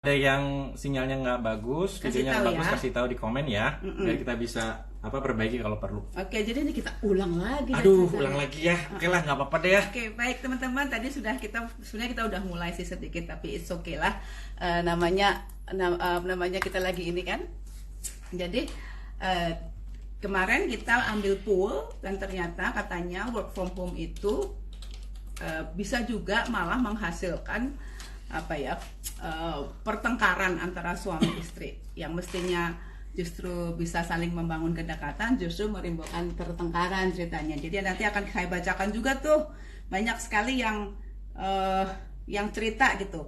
Ada yang sinyalnya nggak bagus, Kasih videonya tahu nggak bagus, ya. kasih tahu di komen ya, biar kita bisa perbaiki kalau perlu. Oke, jadi ini kita ulang lagi. Aduh, ceritanya. ulang lagi ya. Oke lah, nggak apa-apa deh ya. Oke, baik teman-teman. Tadi sebenarnya kita udah mulai sih sedikit, tapi it's okay lah. Namanya kita lagi ini kan. Jadi kemarin kita ambil pool dan ternyata katanya work from home itu bisa juga malah menghasilkan pertengkaran antara suami istri yang mestinya justru bisa saling membangun kedekatan, justru menimbulkan pertengkaran ceritanya. Jadi nanti akan saya bacakan juga tuh banyak sekali yang cerita gitu.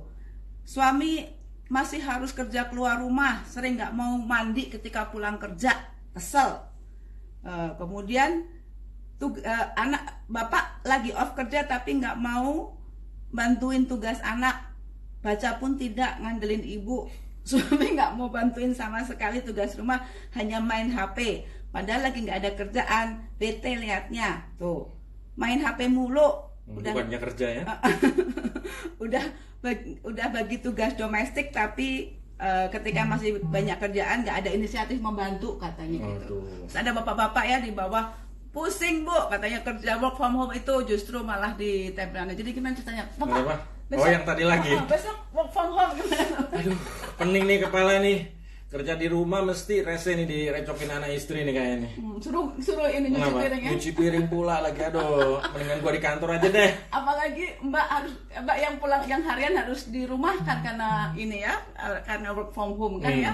Suami masih harus kerja keluar rumah, sering nggak mau mandi ketika pulang kerja, kesel. Kemudian anak bapak lagi off kerja tapi nggak mau bantuin tugas anak, baca pun tidak, ngandelin ibu. Suami nggak mau bantuin sama sekali tugas rumah, hanya main HP. Padahal lagi nggak ada kerjaan, bete liatnya. Tuh, main HP mulu. Bukannya kerja ya? udah bagi tugas domestik, tapi ketika masih banyak kerjaan nggak ada inisiatif membantu katanya gitu. Terus ada bapak-bapak ya di bawah, pusing bu, katanya kerja work from home itu justru malah ditempelkan. Jadi gimana ceritanya? Bapak, besok, yang tadi lagi. Besok work from home gimana? Aduh, pening nih kepala nih. Kerja di rumah mesti rese nih direcokin anak istri nih kayaknya nih. Suruh ini nyuci piring ya. Nyuci piring pula lagi, aduh. Mendingan gua di kantor aja deh. Apalagi Mbak yang pulang yang harian harus dirumahkan karena ini ya, karena work from home kan ya.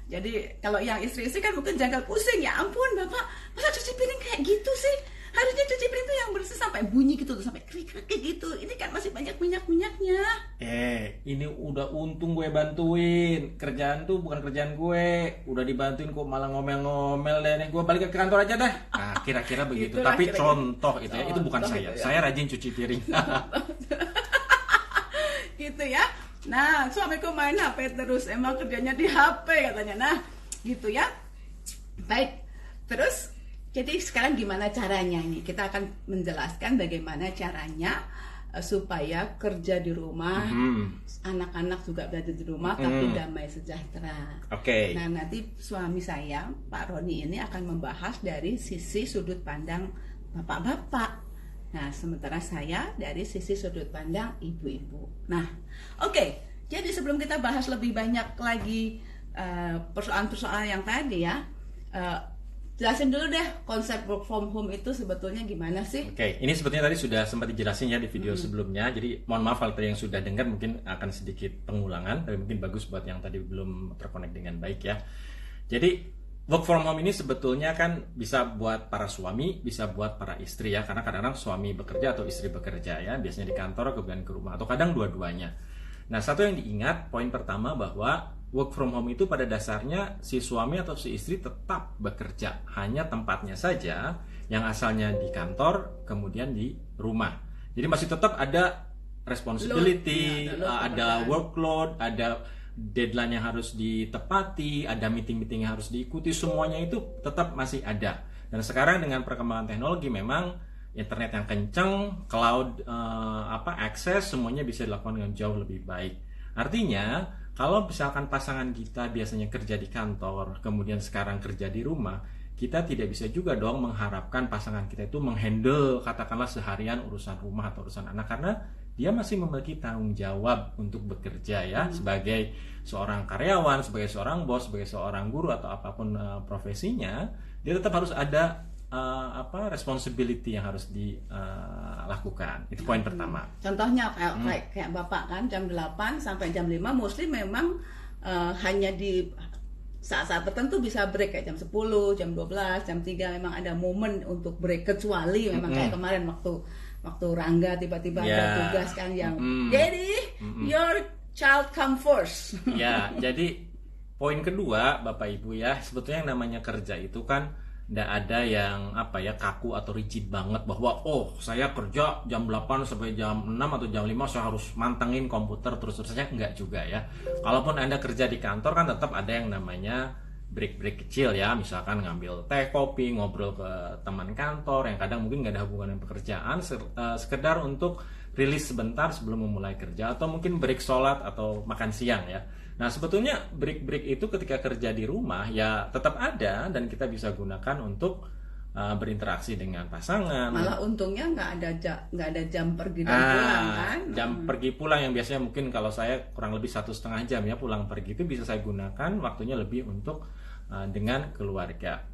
Jadi kalau yang istri-istri kan mungkin janggal pusing, ya ampun bapak, masa cuci piring kayak gitu sih? Harusnya cuci piring tuh yang bersih sampai bunyi gitu tuh, sampai krik-krik gitu. Ini kan masih banyak minyak-minyaknya. Ini udah untung gue bantuin. Kerjaan tuh bukan kerjaan gue. Udah dibantuin kok malah ngomel-ngomel deh. Gue balik ke kantor aja dah. Nah, kira-kira begitu. Itulah, tapi kira-kira. contoh itu ya, itu bukan saya. Gitu ya. Saya rajin cuci piring. Gitu ya. Nah, suamiku main HP terus, emang kerjanya di HP katanya. Nah, gitu ya. Baik. Terus jadi sekarang gimana caranya ini? Kita akan menjelaskan bagaimana caranya supaya kerja di rumah, anak-anak juga berada di rumah, tapi damai sejahtera. Oke. Nah, nanti suami saya, Pak Roni ini akan membahas dari sisi sudut pandang bapak-bapak. Nah, sementara saya dari sisi sudut pandang ibu-ibu. Nah, oke. Jadi sebelum kita bahas lebih banyak lagi persoalan-persoalan yang tadi ya, jelasin dulu deh konsep work from home itu sebetulnya gimana sih? Oke, ini sebetulnya tadi sudah sempat dijelasin ya di video sebelumnya. Jadi mohon maaf kalau tadi yang sudah dengar mungkin akan sedikit pengulangan, tapi mungkin bagus buat yang tadi belum terkonek dengan baik ya. Jadi work from home ini sebetulnya kan bisa buat para suami, bisa buat para istri ya. Karena kadang-kadang suami bekerja atau istri bekerja ya, biasanya di kantor kemudian ke rumah atau kadang dua-duanya. Nah, satu yang diingat, poin pertama bahwa work from home itu pada dasarnya si suami atau si istri tetap bekerja, hanya tempatnya saja yang asalnya di kantor kemudian di rumah. Jadi masih tetap ada responsibility, ada workload, ada deadline yang harus ditepati, ada meeting-meeting yang harus diikuti, semuanya itu tetap masih ada. Dan sekarang dengan perkembangan teknologi memang internet yang kencang, cloud akses, semuanya bisa dilakukan dengan jauh lebih baik. Artinya kalau misalkan pasangan kita biasanya kerja di kantor, kemudian sekarang kerja di rumah, kita tidak bisa juga dong mengharapkan pasangan kita itu menghandle katakanlah seharian urusan rumah atau urusan anak, karena dia masih memiliki tanggung jawab untuk bekerja ya, sebagai seorang karyawan, sebagai seorang bos, sebagai seorang guru atau apapun profesinya, dia tetap harus ada responsibility yang harus dilakukan. Itu poin pertama. Contohnya kayak Bapak kan jam 8 sampai jam 5 mostly memang hanya di saat-saat tertentu bisa break kayak jam 10, jam 12, jam 3 memang ada momen untuk break, kecuali memang kayak kemarin waktu Rangga tiba-tiba ada tugas kan yang Daddy, your child come first. Ya, jadi poin kedua Bapak Ibu ya, sebetulnya yang namanya kerja itu kan nggak ada yang kaku atau rigid banget bahwa saya kerja jam 8 sampai jam 6 atau jam 5 saya harus mantengin komputer terus-terusannya, enggak juga ya. Kalaupun Anda kerja di kantor kan tetap ada yang namanya break-break kecil ya, misalkan ngambil teh, kopi, ngobrol ke teman kantor yang kadang mungkin nggak ada hubungan dengan pekerjaan, sekedar untuk rilis sebentar sebelum memulai kerja, atau mungkin break sholat atau makan siang ya. Nah, sebetulnya break-break itu ketika kerja di rumah ya tetap ada dan kita bisa gunakan untuk berinteraksi dengan pasangan. Malah untungnya nggak ada jam pergi dan pulang kan. Jam pergi pulang yang biasanya mungkin kalau saya kurang lebih 1,5 jam ya pulang pergi, itu bisa saya gunakan waktunya lebih untuk dengan keluarga.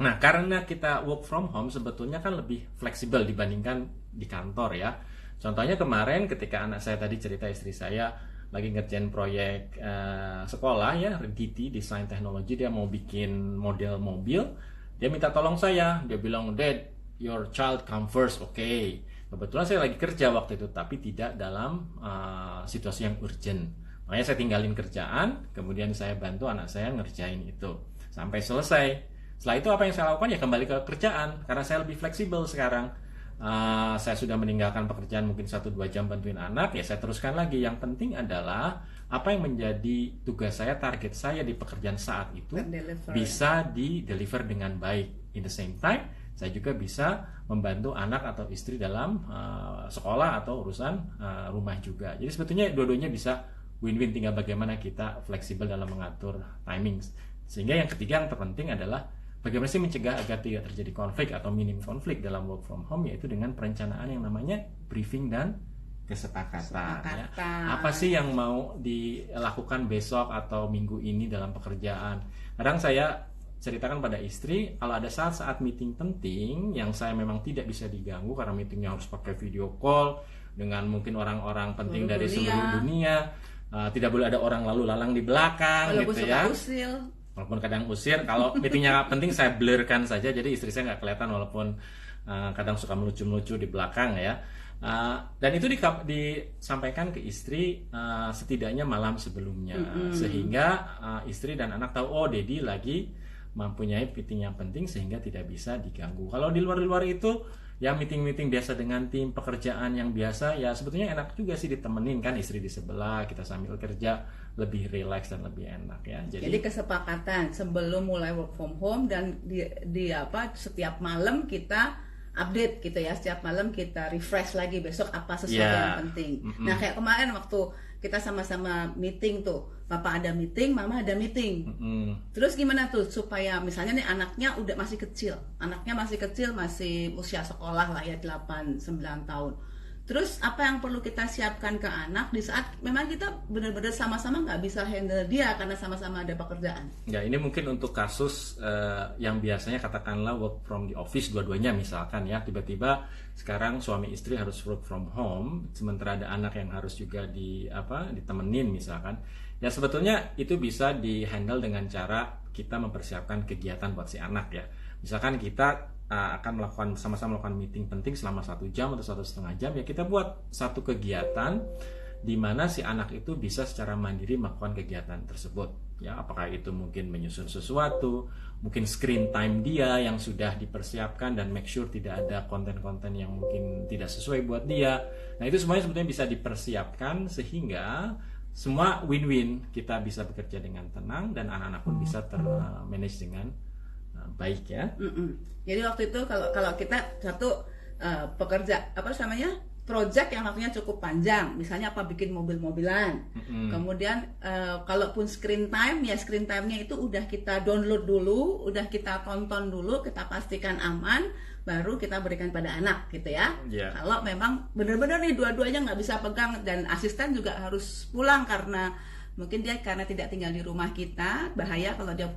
Nah, karena kita work from home sebetulnya kan lebih fleksibel dibandingkan di kantor ya. Contohnya kemarin ketika anak saya tadi cerita, istri saya lagi ngerjain proyek sekolah ya, DT, Design Technology, dia mau bikin model mobil. Dia minta tolong saya, dia bilang, "Dad, your child come first." Oke. Kebetulan saya lagi kerja waktu itu, tapi tidak dalam situasi yang urgent. Makanya saya tinggalin kerjaan, kemudian saya bantu anak saya ngerjain itu sampai selesai. Setelah itu apa yang saya lakukan ya kembali ke kerjaan, karena saya lebih fleksibel sekarang. Saya sudah meninggalkan pekerjaan mungkin 1-2 jam bantuin anak, ya saya teruskan lagi. Yang penting adalah apa yang menjadi tugas saya, target saya di pekerjaan saat itu bisa di-deliver dengan baik. In the same time, saya juga bisa membantu anak atau istri dalam sekolah atau urusan rumah juga. Jadi sebetulnya dua-duanya bisa win-win, tinggal bagaimana kita fleksibel dalam mengatur timing. Sehingga yang ketiga yang terpenting adalah bagaimana sih mencegah agar tidak terjadi konflik atau minim konflik dalam work from home, yaitu dengan perencanaan yang namanya briefing dan kesepakatan. Ya. Apa sih yang mau dilakukan besok atau minggu ini dalam pekerjaan? Kadang saya ceritakan pada istri, kalau ada saat-saat meeting penting yang saya memang tidak bisa diganggu karena meetingnya harus pakai video call dengan mungkin orang-orang penting dari seluruh dunia, tidak boleh ada orang lalu lalang di belakang, walaupun gitu ya. Walaupun kadang usir, kalau meetingnya penting saya blurkan saja, jadi istri saya nggak kelihatan walaupun kadang suka melucu-melucu di belakang ya. Dan itu disampaikan ke istri setidaknya malam sebelumnya, sehingga istri dan anak tahu, oh Dedi lagi mempunyai meeting yang penting sehingga tidak bisa diganggu. Kalau di luar itu ya meeting-meeting biasa dengan tim, pekerjaan yang biasa ya sebetulnya enak juga sih ditemenin kan, istri di sebelah, kita sambil kerja lebih rileks dan lebih enak ya. Jadi kesepakatan sebelum mulai work from home dan setiap malam kita update gitu ya, setiap malam kita refresh lagi besok apa sesuatu yang penting. Nah kayak kemarin waktu kita sama-sama meeting tuh, Papa ada meeting, Mama ada meeting. Terus gimana tuh supaya misalnya nih anaknya masih kecil, masih usia sekolah lah ya, 8-9 tahun. Terus apa yang perlu kita siapkan ke anak di saat memang kita benar-benar sama-sama nggak bisa handle dia karena sama-sama ada pekerjaan. Ya ini mungkin untuk kasus yang biasanya katakanlah work from the office dua-duanya misalkan ya, tiba-tiba sekarang suami istri harus work from home, sementara ada anak yang harus juga ditemenin misalkan. Ya sebetulnya itu bisa di-handle dengan cara kita mempersiapkan kegiatan buat si anak ya. Misalkan kita akan sama-sama melakukan meeting penting selama 1 jam atau 1,5 jam, ya kita buat satu kegiatan di mana si anak itu bisa secara mandiri melakukan kegiatan tersebut ya, apakah itu mungkin menyusun sesuatu, mungkin screen time dia yang sudah dipersiapkan dan make sure tidak ada konten-konten yang mungkin tidak sesuai buat dia. Nah itu semuanya sebetulnya bisa dipersiapkan sehingga semua win-win, kita bisa bekerja dengan tenang dan anak-anak pun bisa termanage dengan baik ya. Jadi waktu itu kalau kita satu project yang waktunya cukup panjang, misalnya bikin mobil-mobilan. Kemudian kalaupun screen time-nya itu udah kita download dulu, udah kita tonton dulu, kita pastikan aman, baru kita berikan pada anak gitu ya. Kalau memang benar-benar nih dua-duanya nggak bisa pegang dan asisten juga harus pulang karena mungkin dia karena tidak tinggal di rumah kita, bahaya kalau dia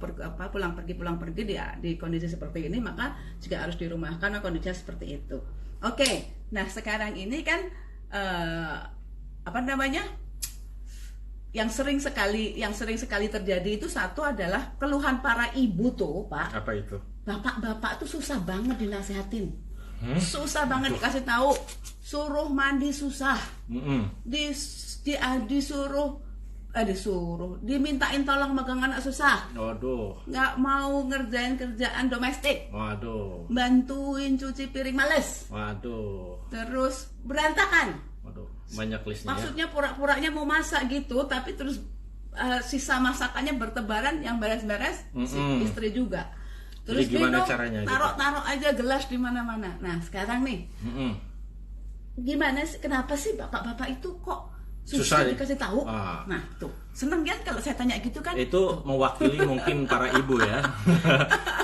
pulang pergi dia di kondisi seperti ini, maka juga harus dirumahkan karena kondisinya seperti itu. Oke, nah sekarang ini kan yang sering sekali terjadi itu satu adalah keluhan para ibu tuh, Pak. Apa itu? Bapak-bapak tuh susah banget dinasehatin. Susah banget dikasih tahu, suruh mandi susah. Disuruh dimintain tolong megang anak susah. Waduh. Nggak mau ngerjain kerjaan domestik. Waduh. Bantuin cuci piring males. Waduh. Terus berantakan. Waduh, banyak listnya. Maksudnya pura-puranya mau masak gitu, tapi terus sisa masakannya bertebaran, yang beres-beres si istri juga. Terus jadi gimana caranya? Taruh aja gelas di mana-mana. Nah sekarang nih, gimana sih? Kenapa sih bapak-bapak itu kok susah dikasih tahu. Ah. Nah, tuh. Seneng kan kalau saya tanya gitu kan? Itu mewakili mungkin para ibu ya.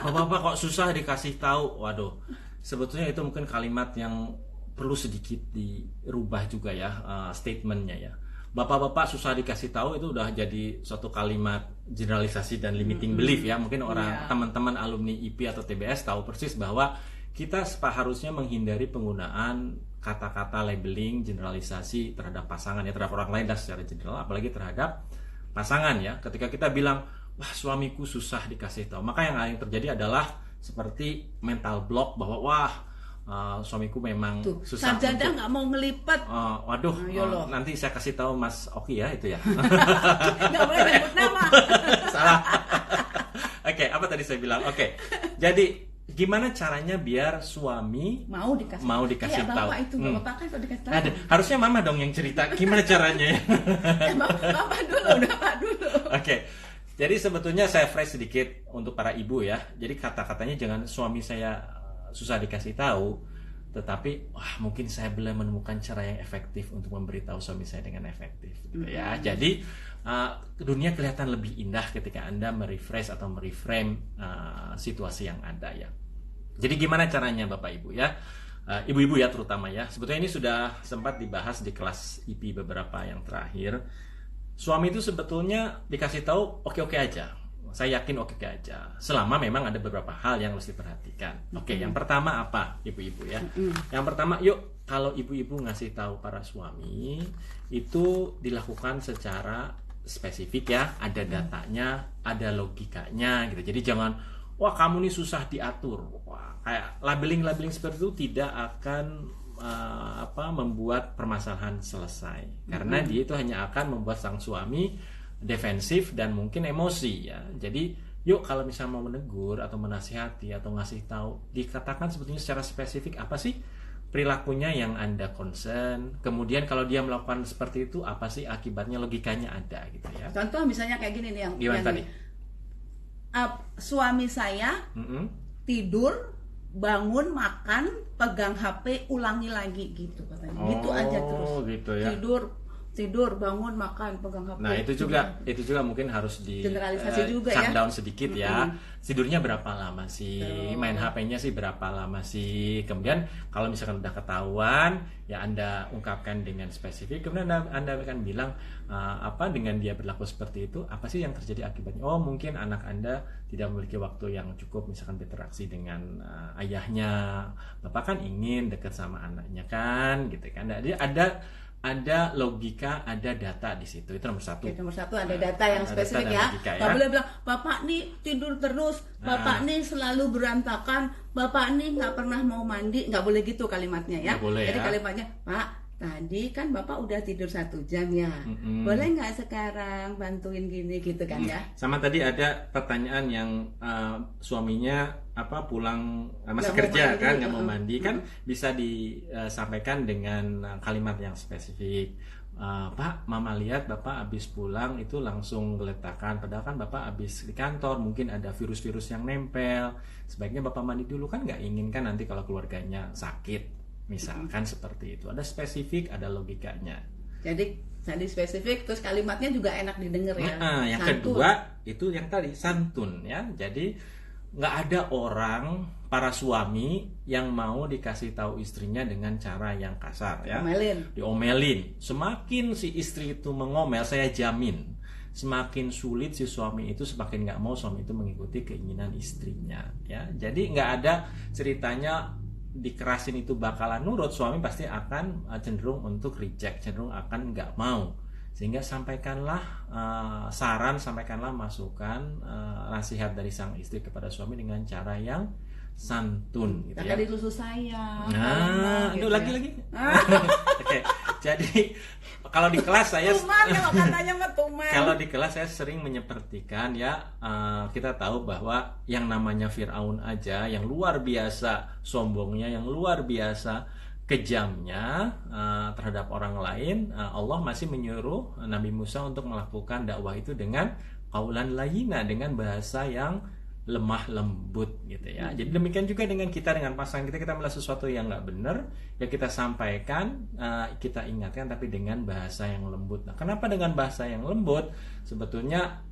Bapak-bapak kok susah dikasih tahu. Waduh. Sebetulnya itu mungkin kalimat yang perlu sedikit dirubah juga ya, statementnya ya. Bapak-bapak susah dikasih tahu itu udah jadi suatu kalimat generalisasi dan limiting belief ya. Mungkin orang teman-teman alumni IP atau TBS tahu persis bahwa kita seharusnya menghindari penggunaan kata-kata labeling, generalisasi terhadap pasangan ya, terhadap orang lain dan secara general, apalagi terhadap pasangan ya. Ketika kita bilang, wah suamiku susah dikasih tahu, maka yang terjadi adalah seperti mental block bahwa wah suamiku memang Tuh, susah. Sajadah nggak mau ngelipet. Waduh, nanti saya kasih tahu Mas Oki ya itu ya. Nggak boleh nyebut nama. Salah. Oke, apa tadi saya bilang? Oke, jadi gimana caranya biar suami mau dikasih tahu? Bapak itu, bapak kan kalau dikasih tahu. Harusnya mama dong yang cerita gimana caranya ya. Bapak dulu. Oke. Jadi sebetulnya saya phrase sedikit untuk para ibu ya. Jadi kata-katanya jangan suami saya susah dikasih tahu, tetapi wah mungkin saya belum menemukan cara yang efektif untuk memberitahu suami saya dengan efektif gitu ya. Jadi dunia kelihatan lebih indah ketika Anda merefresh atau mereframe situasi yang ada ya. Jadi gimana caranya Bapak Ibu ya? Ibu-ibu ya terutama ya. Sebetulnya ini sudah sempat dibahas di kelas IP beberapa yang terakhir. Suami itu sebetulnya dikasih tahu oke-oke aja. Saya yakin oke aja. Selama memang ada beberapa hal yang harus diperhatikan. Oke, yang pertama apa, ibu-ibu ya? Yang pertama, yuk kalau ibu-ibu ngasih tahu para suami itu dilakukan secara spesifik ya, ada datanya, ada logikanya gitu. Jadi jangan wah kamu nih susah diatur. Wah, kayak labeling seperti itu tidak akan membuat permasalahan selesai. Karena dia itu hanya akan membuat sang suami defensif dan mungkin emosi ya. Jadi yuk kalau misalnya mau menegur atau menasihati atau ngasih tahu, dikatakan sebetulnya secara spesifik apa sih perilakunya yang Anda concern. Kemudian kalau dia melakukan seperti itu apa sih akibatnya, logikanya ada gitu ya. Contoh misalnya kayak gini nih yang tadi? Suami saya tidur, bangun, makan, pegang HP, ulangi lagi gitu katanya. Gitu aja terus. Gitu ya. Tidur, bangun, makan, pegang HP. Nah itu juga mungkin harus di generalisasi juga ya. Shutdown sedikit ya. Tidurnya berapa lama sih? Main HP-nya sih berapa lama sih? Kemudian kalau misalkan udah ketahuan, ya Anda ungkapkan dengan spesifik. Kemudian Anda akan bilang dengan dia berlaku seperti itu, apa sih yang terjadi akibatnya? Oh mungkin anak Anda tidak memiliki waktu yang cukup, misalkan berinteraksi dengan ayahnya. Bapak kan ingin dekat sama anaknya kan, gitu kan? Jadi ada logika, ada data di situ. Itu nomor satu. Nomor satu ada data yang spesifik ya. Nggak boleh bilang, Bapak nih tidur terus, Bapak nih selalu berantakan, Bapak nih nggak pernah mau mandi. Nggak boleh gitu kalimatnya ya. Jadi kalimatnya, Pak, tadi kan Bapak udah tidur 1 jam ya. Boleh nggak sekarang bantuin gini gitu kan ya. Sama tadi ada pertanyaan yang suaminya pulang masih kerja kan, nggak mau mandi kan, bisa disampaikan dengan kalimat yang spesifik. Pak, Mama lihat Bapak habis pulang itu langsung geletakan, padahal kan Bapak habis di kantor mungkin ada virus-virus yang nempel, sebaiknya Bapak mandi dulu, kan nggak ingin kan nanti kalau keluarganya sakit, misalkan seperti itu. Ada spesifik, ada logikanya. Jadi spesifik, terus kalimatnya juga enak didengar ya. Yang kedua itu yang tadi santun ya. Jadi nggak ada orang, para suami yang mau dikasih tahu istrinya dengan cara yang kasar ya. Diomelin. Semakin si istri itu mengomel, saya jamin semakin sulit si suami itu, semakin nggak mau suami itu mengikuti keinginan istrinya ya. Jadi nggak ada ceritanya dikerasin itu bakalan nurut, suami pasti akan cenderung untuk reject, cenderung akan nggak mau. Sehingga sampaikanlah saran, sampaikanlah masukan, nasihat dari sang istri kepada suami dengan cara yang santun gitu ya. Tadi susu saya. Itu lagi. Oke. Jadi kalau di kelas saya kalau di kelas saya sering menyepertikan ya, kita tahu bahwa yang namanya Firaun aja yang luar biasa sombongnya, yang luar biasa kejamnya terhadap orang lain, Allah masih menyuruh Nabi Musa untuk melakukan dakwah itu dengan qaulan layyina, dengan bahasa yang lemah lembut gitu ya. Jadi demikian juga dengan kita, dengan pasangan kita, kita melihat sesuatu yang nggak benar, ya kita sampaikan, kita ingatkan, tapi dengan bahasa yang lembut. Nah, kenapa dengan bahasa yang lembut? Sebetulnya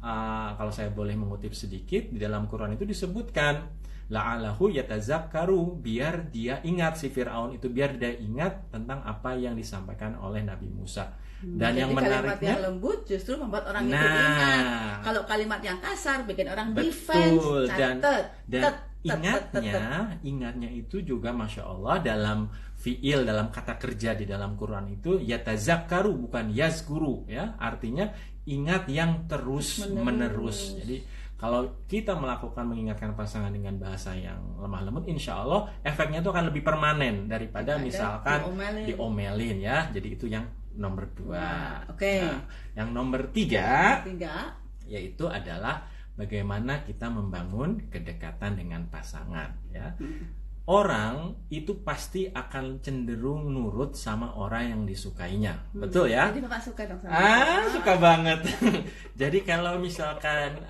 kalau saya boleh mengutip sedikit, di dalam Quran itu disebutkan la'alahu yatazakkaru, biar dia ingat, si Firaun itu biar dia ingat tentang apa yang disampaikan oleh Nabi Musa. Dan Jadi yang kalimat menariknya, yang lembut justru membuat orang itu ingat. Kalau kalimat yang kasar bikin orang defense, betul, dan tet, ingatnya itu juga masya Allah dalam fiil, dalam kata kerja di dalam Quran itu yatazakkaru, bukan yazkuru ya, artinya ingat yang terus menerus. Jadi kalau kita melakukan mengingatkan pasangan dengan bahasa yang lemah lembut, insya Allah efeknya itu akan lebih permanen daripada misalkan diomelin ya. Jadi itu yang nomor 2. Oke. Nah, yang nomor 3 yaitu adalah bagaimana kita membangun kedekatan dengan pasangan ya. Orang itu pasti akan cenderung nurut sama orang yang disukainya. Betul ya? Jadi Bapak suka dong sama suka banget. Jadi kalau misalkan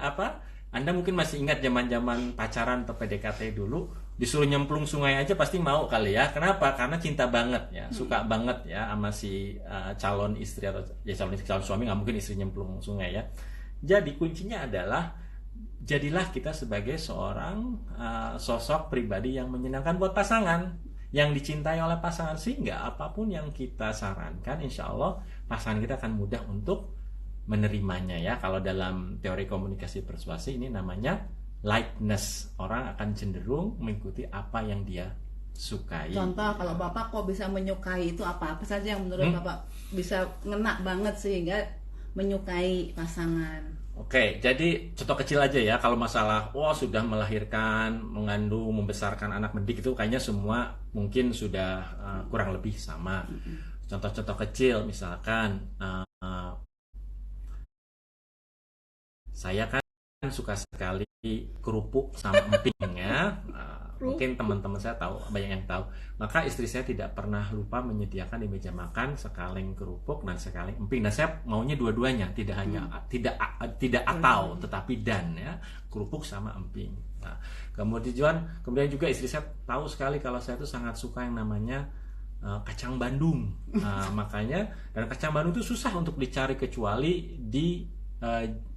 Anda mungkin masih ingat zaman-zaman pacaran atau PDKT dulu, disuruh nyemplung sungai aja pasti mau kali ya. Kenapa? Karena cinta banget ya, suka banget ya sama si calon istri atau ya calon suami, nggak mungkin istri nyemplung sungai ya. Jadi kuncinya adalah jadilah kita sebagai seorang sosok pribadi yang menyenangkan buat pasangan, yang dicintai oleh pasangan, sehingga apapun yang kita sarankan, insya Allah pasangan kita akan mudah untuk menerimanya ya. Kalau dalam teori komunikasi persuasi ini namanya likeness, orang akan cenderung mengikuti apa yang dia sukai. Contoh, kalau Bapak kok bisa menyukai itu apa saja yang menurut Bapak bisa ngena banget sehingga menyukai pasangan? Oke, jadi contoh kecil aja ya. Kalau masalah sudah melahirkan, mengandung, membesarkan anak mendidik, itu kayaknya semua mungkin sudah kurang lebih sama. Contoh-contoh kecil misalkan saya kan suka sekali kerupuk sama emping ya. Mungkin teman-teman saya tahu, banyak yang tahu. Maka istri saya tidak pernah lupa menyediakan di meja makan sekaleng kerupuk dan sekaleng emping. Dan saya maunya dua-duanya, tidak hanya tidak atau, tetapi dan ya, kerupuk sama emping. Nah, kemudian juga istri saya tahu sekali kalau saya itu sangat suka yang namanya kacang Bandung. Makanya, dan kacang Bandung itu susah untuk dicari kecuali di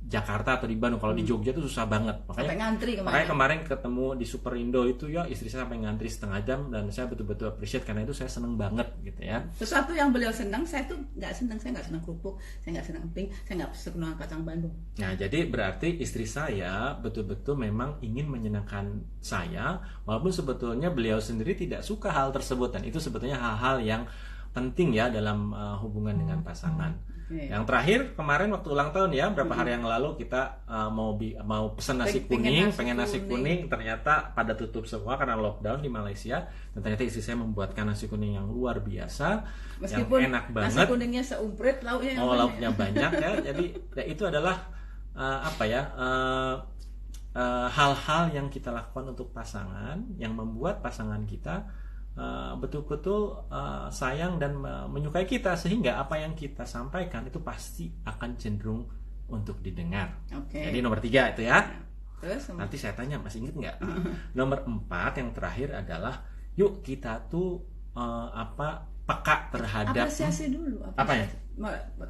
Jakarta atau di Bandung. Kalau di Jogja itu susah banget. Makanya kemarin ketemu di Superindo itu ya, istri saya sampai ngantri setengah jam, dan saya betul-betul appreciate karena itu saya seneng banget gitu ya. Sesuatu yang beliau senang, saya tuh nggak senang. Saya nggak senang kerupuk, saya nggak senang emping, saya nggak senang kacang Bandung. Nah, jadi berarti istri saya betul-betul memang ingin menyenangkan saya, walaupun sebetulnya beliau sendiri tidak suka hal tersebut, dan itu sebetulnya hal-hal yang penting ya dalam hubungan dengan pasangan. Yang terakhir kemarin waktu ulang tahun ya, berapa hari yang lalu kita mau pesan nasi kuning, pengen nasi kuning, ternyata pada tutup semua karena lockdown di Malaysia, dan ternyata istri saya membuatkan nasi kuning yang luar biasa, meskipun yang enak banget. Nasi kuningnya seumprit, lauknya yang lauknya banyak ya. Jadi ya, itu adalah hal-hal yang kita lakukan untuk pasangan, yang membuat pasangan kita betul-betul sayang dan menyukai kita, sehingga apa yang kita sampaikan itu pasti akan cenderung untuk didengar. Jadi nomor 3 itu ya. Terus nanti saya tanya, masih inget nggak? Nomor 4 yang terakhir adalah yuk kita tuh peka terhadap apresiasi dulu. Apa ya?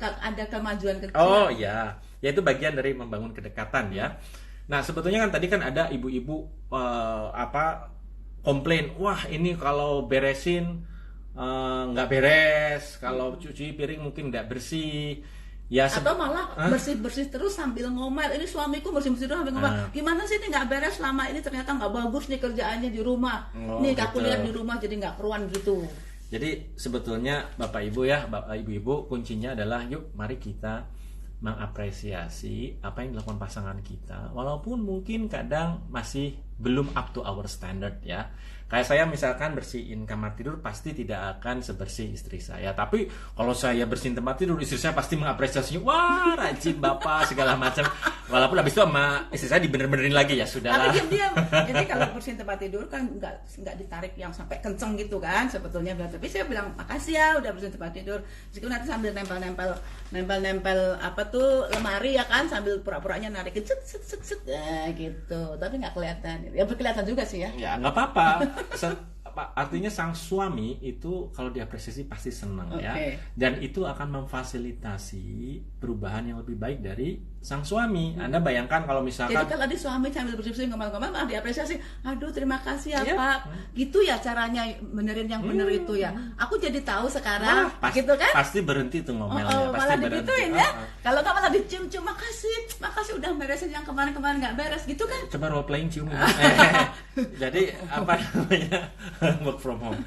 Ada kemajuan kecil. Oh ya, itu bagian dari membangun kedekatan ya. Nah, sebetulnya kan tadi kan ada ibu-ibu komplain, wah ini kalau beresin nggak beres, kalau cuci piring mungkin nggak bersih ya, atau malah bersih-bersih terus sambil ngomel, ini suamiku bersih-bersih terus sambil ngomel, gimana sih ini nggak beres selama ini, ternyata nggak bagus nih kerjaannya di rumah, nih aku lihat di rumah jadi nggak keruan gitu. Jadi sebetulnya Bapak Ibu ya, Bapak Ibu, kuncinya adalah yuk mari kita mengapresiasi apa yang dilakukan pasangan kita, walaupun mungkin kadang masih belum up to our standard ya. Kayak saya misalkan bersihin kamar tidur pasti tidak akan sebersih istri saya, tapi kalau saya bersihin tempat tidur, istri saya pasti mengapresiasi, wah rajin bapak segala macam. Walaupun habis itu sama istri saya dibener-benerin lagi ya sudahlah. Tapi diam-diam. Jadi kalau bersihin tempat tidur kan nggak ditarik yang sampai kenceng gitu kan sebetulnya. Tapi saya bilang makasih ya udah bersihin tempat tidur. Meskipun nanti sambil nempel apa tuh lemari ya kan, sambil pura-puranya narik set gitu. Tapi nggak kelihatan. Ya kelihatan juga sih ya. Ya nggak apa-apa. Artinya sang suami itu kalau diapresiasi pasti senang ya, dan itu akan memfasilitasi perubahan yang lebih baik dari sang suami. Anda bayangkan kalau misalkan jadi kalau di suami sambil bersih-bersih ngomong-ngomong malah diapresiasi, aduh terima kasih ya Pak, gitu ya caranya benerin yang bener itu ya, aku jadi tahu sekarang. Gitu kan pasti berhenti tuh ngomelnya, pasti malah digituin ya. Kalau nggak malah dicium-cium, makasih udah beresin yang kemarin-kemarin nggak beres gitu kan. Coba role playing cium. Jadi apa namanya, work from home.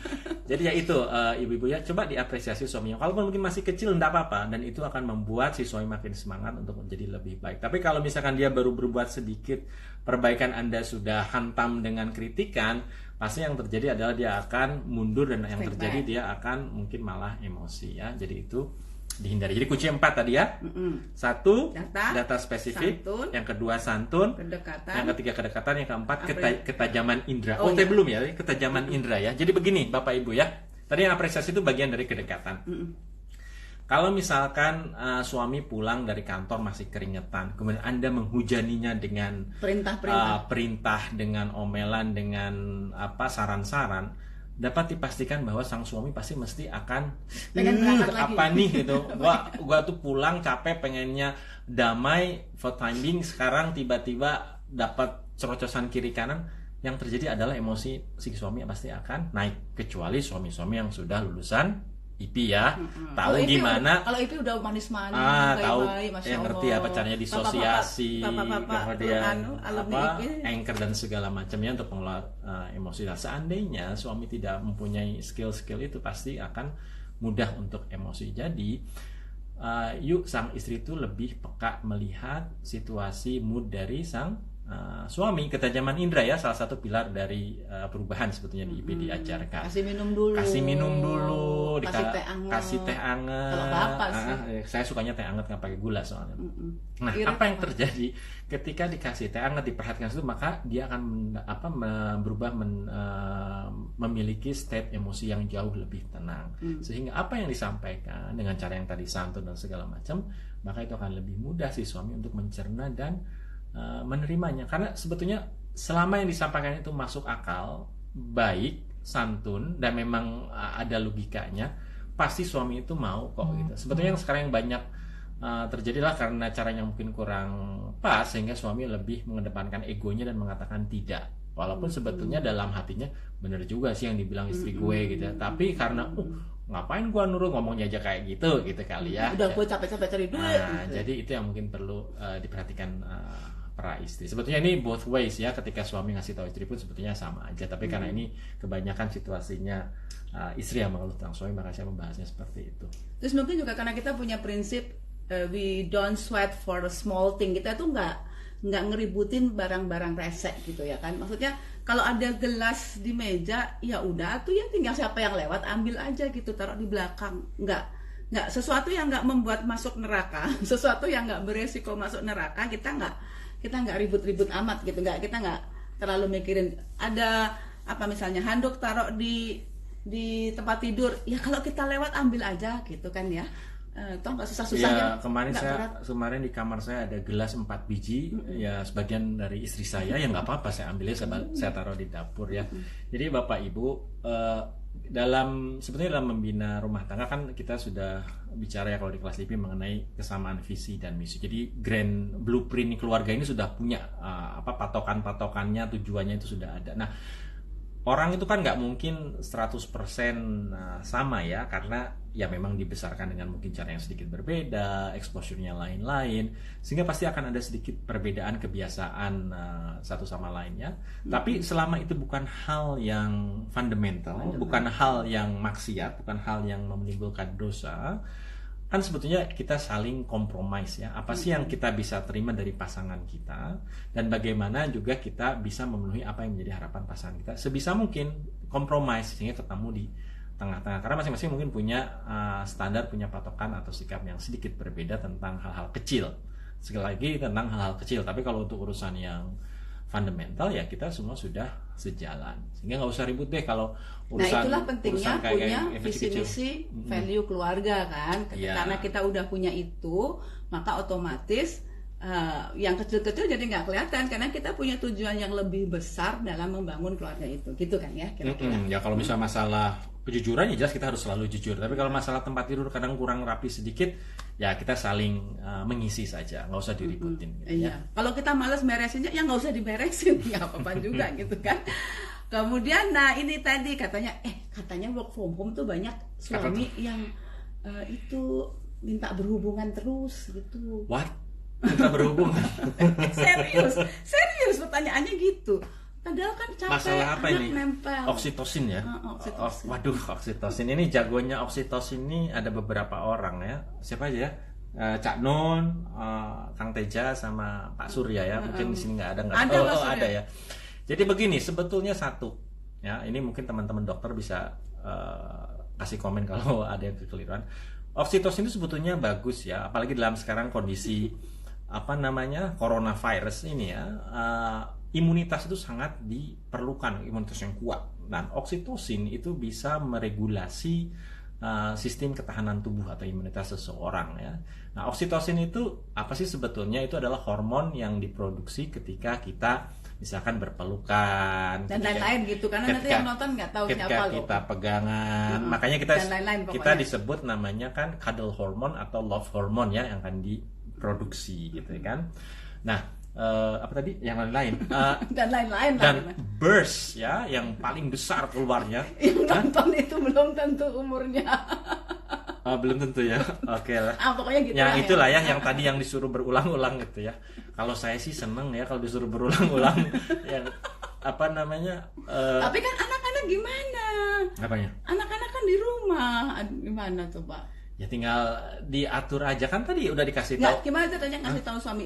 Jadi ya itu ibu-ibu ya, coba diapresiasi suaminya. Kalaupun mungkin masih kecil enggak apa-apa, dan itu akan membuat si suami makin semangat untuk menjadi lebih baik. Tapi kalau misalkan dia baru berbuat sedikit perbaikan, Anda sudah hantam dengan kritikan, pasti yang terjadi adalah dia akan mundur, dan yang terjadi dia akan mungkin malah emosi ya. Jadi itu dihindari. Jadi kunci 4 tadi ya. Satu, data spesifik. Santun. Yang kedua, santun. Kedekatan. Yang ketiga, kedekatan. Yang keempat, ketajaman indera. Belum ya, ketajaman indera ya. Jadi begini, Bapak Ibu ya. Tadi yang apresiasi itu bagian dari kedekatan. Kalau misalkan suami pulang dari kantor masih keringetan, kemudian Anda menghujaninya dengan perintah, dengan omelan, dengan saran-saran, dapat dipastikan bahwa sang suami pasti mesti akan apa nih gitu. Gua tuh pulang capek, pengennya damai for time being, sekarang tiba-tiba dapat cerocosan kiri kanan. Yang terjadi adalah emosi si suami pasti akan naik, kecuali suami-suami yang sudah lulusan IP ya, tahu gimana. Kalau IP udah manis-manis, tahu yang ngerti apa caranya disosiasi, kemudian anchor dan segala macamnya untuk mengelola emosi. Nah, seandainya suami tidak mempunyai skill-skill itu, pasti akan mudah untuk emosi. Jadi sang istri itu lebih peka melihat situasi mood dari sang suami. Ketajaman indera ya, salah satu pilar dari perubahan sebetulnya di IP diajarkan. Kasih minum dulu, kasih teh anget. Kalau Bapak sih, saya sukanya teh anget nggak pakai gula soalnya. Nah, apa yang terjadi ketika dikasih teh anget, diperhatikan itu, maka dia akan berubah memiliki state emosi yang jauh lebih tenang. Sehingga apa yang disampaikan dengan cara yang tadi santun dan segala macam, maka itu akan lebih mudah si suami untuk mencerna dan menerimanya. Karena sebetulnya selama yang disampaikan itu masuk akal, baik, santun, dan memang ada logikanya, pasti suami itu mau kok gitu. Sebetulnya yang sekarang yang banyak terjadilah karena caranya mungkin kurang pas, sehingga suami lebih mengedepankan egonya dan mengatakan tidak. Walaupun sebetulnya dalam hatinya bener juga sih yang dibilang istri gue gitu. Tapi karena ngapain gue nurut, ngomongnya aja kayak gitu kali ya. Udah gue capek-capek cari duit. Jadi itu yang mungkin perlu diperhatikan para istri. Sebetulnya ini both ways ya, ketika suami ngasih tahu istri pun sebetulnya sama aja, tapi karena ini kebanyakan situasinya istri yang mengeluh tentang suami, maka saya membahasnya seperti itu. Terus mungkin juga karena kita punya prinsip we don't sweat for the small thing. Kita tuh nggak ngeributin barang-barang resek gitu ya kan. Maksudnya kalau ada gelas di meja, ya udah tuh ya tinggal siapa yang lewat ambil aja gitu, taruh di belakang. Nggak sesuatu yang nggak membuat masuk neraka, sesuatu yang nggak beresiko masuk neraka, kita nggak ribut-ribut amat gitu, kita nggak terlalu mikirin. Ada apa misalnya handuk taruh di tempat tidur, ya kalau kita lewat ambil aja gitu kan ya. Toh nggak susah-susahnya. Ya, kemarin di kamar saya ada gelas 4 biji, ya sebagian dari istri saya, ya nggak apa-apa, saya ambilnya, saya taruh di dapur ya. Jadi Bapak Ibu, sebetulnya dalam membina rumah tangga kan kita sudah bicara ya kalau di kelas LIPI mengenai kesamaan visi dan misi. Jadi grand blueprint keluarga ini sudah punya patokan-patokannya, tujuannya itu sudah ada. Nah, orang itu kan nggak mungkin 100% sama ya, karena ya memang dibesarkan dengan mungkin cara yang sedikit berbeda, exposure-nya lain-lain, sehingga pasti akan ada sedikit perbedaan kebiasaan satu sama lainnya. Tapi selama itu bukan hal yang fundamental, bukan hal yang maksiat, bukan hal yang menimbulkan dosa, kan sebetulnya kita saling compromise ya. Apa sih yang kita bisa terima dari pasangan kita, dan bagaimana juga kita bisa memenuhi apa yang menjadi harapan pasangan kita. Sebisa mungkin compromise sehingga ketemu di tengah-tengah, karena masing-masing mungkin punya standar, punya patokan atau sikap yang sedikit berbeda tentang hal-hal kecil. sekali lagi tentang hal-hal kecil. Tapi kalau untuk urusan yang fundamental ya kita semua sudah sejalan, sehingga nggak usah ribut deh kalau urusan. Nah itulah pentingnya urusan kayak punya yang visi kecil-kecil. misi value keluarga kan. Iya. Karena kita udah punya itu, maka otomatis yang kecil-kecil jadi nggak kelihatan karena kita punya tujuan yang lebih besar dalam membangun keluarga itu, gitu kan ya kira-kira. Ya kalau misalnya masalah kejujuran ya jelas kita harus selalu jujur. Tapi kalau masalah tempat tidur kadang kurang rapi sedikit, ya kita saling mengisi saja, nggak usah diributin. Gitu, Iya. Kalau kita malas beresinnya, ya nggak usah diberesin, ya apa-apa juga gitu kan. Kemudian, nah ini tadi katanya work from home tuh banyak suami yang itu minta berhubungan terus gitu. What? Kita berhubungan. serius pertanyaannya gitu. Padahal kan capek, Masalah apa anak ini? nempel. Oksitosin ya? Oksitosin. Waduh, oksitosin. Ini jagonya oksitosin ini ada beberapa orang ya. Siapa aja ya? Cak Nun, Kang Teja, sama Pak Surya ya. Mungkin di sini nggak ada. Ada, Pak Surya. Ada ya. Jadi begini, sebetulnya satu. Ya, ini mungkin teman-teman dokter bisa kasih komen kalau ada yang kekeliruan. Oksitosin itu sebetulnya bagus ya. Apalagi dalam sekarang kondisi coronavirus ini ya. Imunitas itu sangat diperlukan, imunitas yang kuat. Dan oksitosin itu bisa meregulasi sistem ketahanan tubuh atau imunitas seseorang ya. Nah, oksitosin itu apa sih sebetulnya? Itu adalah hormon yang diproduksi ketika kita misalkan berpelukan dan lain-lain gitu, karena nanti yang nonton nggak tahu ketika siapa loh. kita pegangan, makanya kita Dan lain-lain kita pokoknya. disebut namanya kan cuddle hormone atau love hormone ya yang akan diproduksi gitu kan. Nah, apa tadi yang lain-lain Dan lain-lain dan lah. burst ya yang paling besar keluarnya. Yang nonton itu belum tentu umurnya. Belum tentu ya. Oke lah. Pokoknya gitu Yang lah itulah ya yang tadi yang disuruh berulang-ulang gitu ya. Kalau saya sih seneng ya kalau disuruh berulang-ulang. Yang apa namanya? Tapi kan anak-anak gimana? Apanya? Anak-anak kan di rumah, gimana tuh Pak? Ya tinggal diatur aja kan tadi udah dikasih Nggak, tahu. gimana caranya ngasih tahu suami?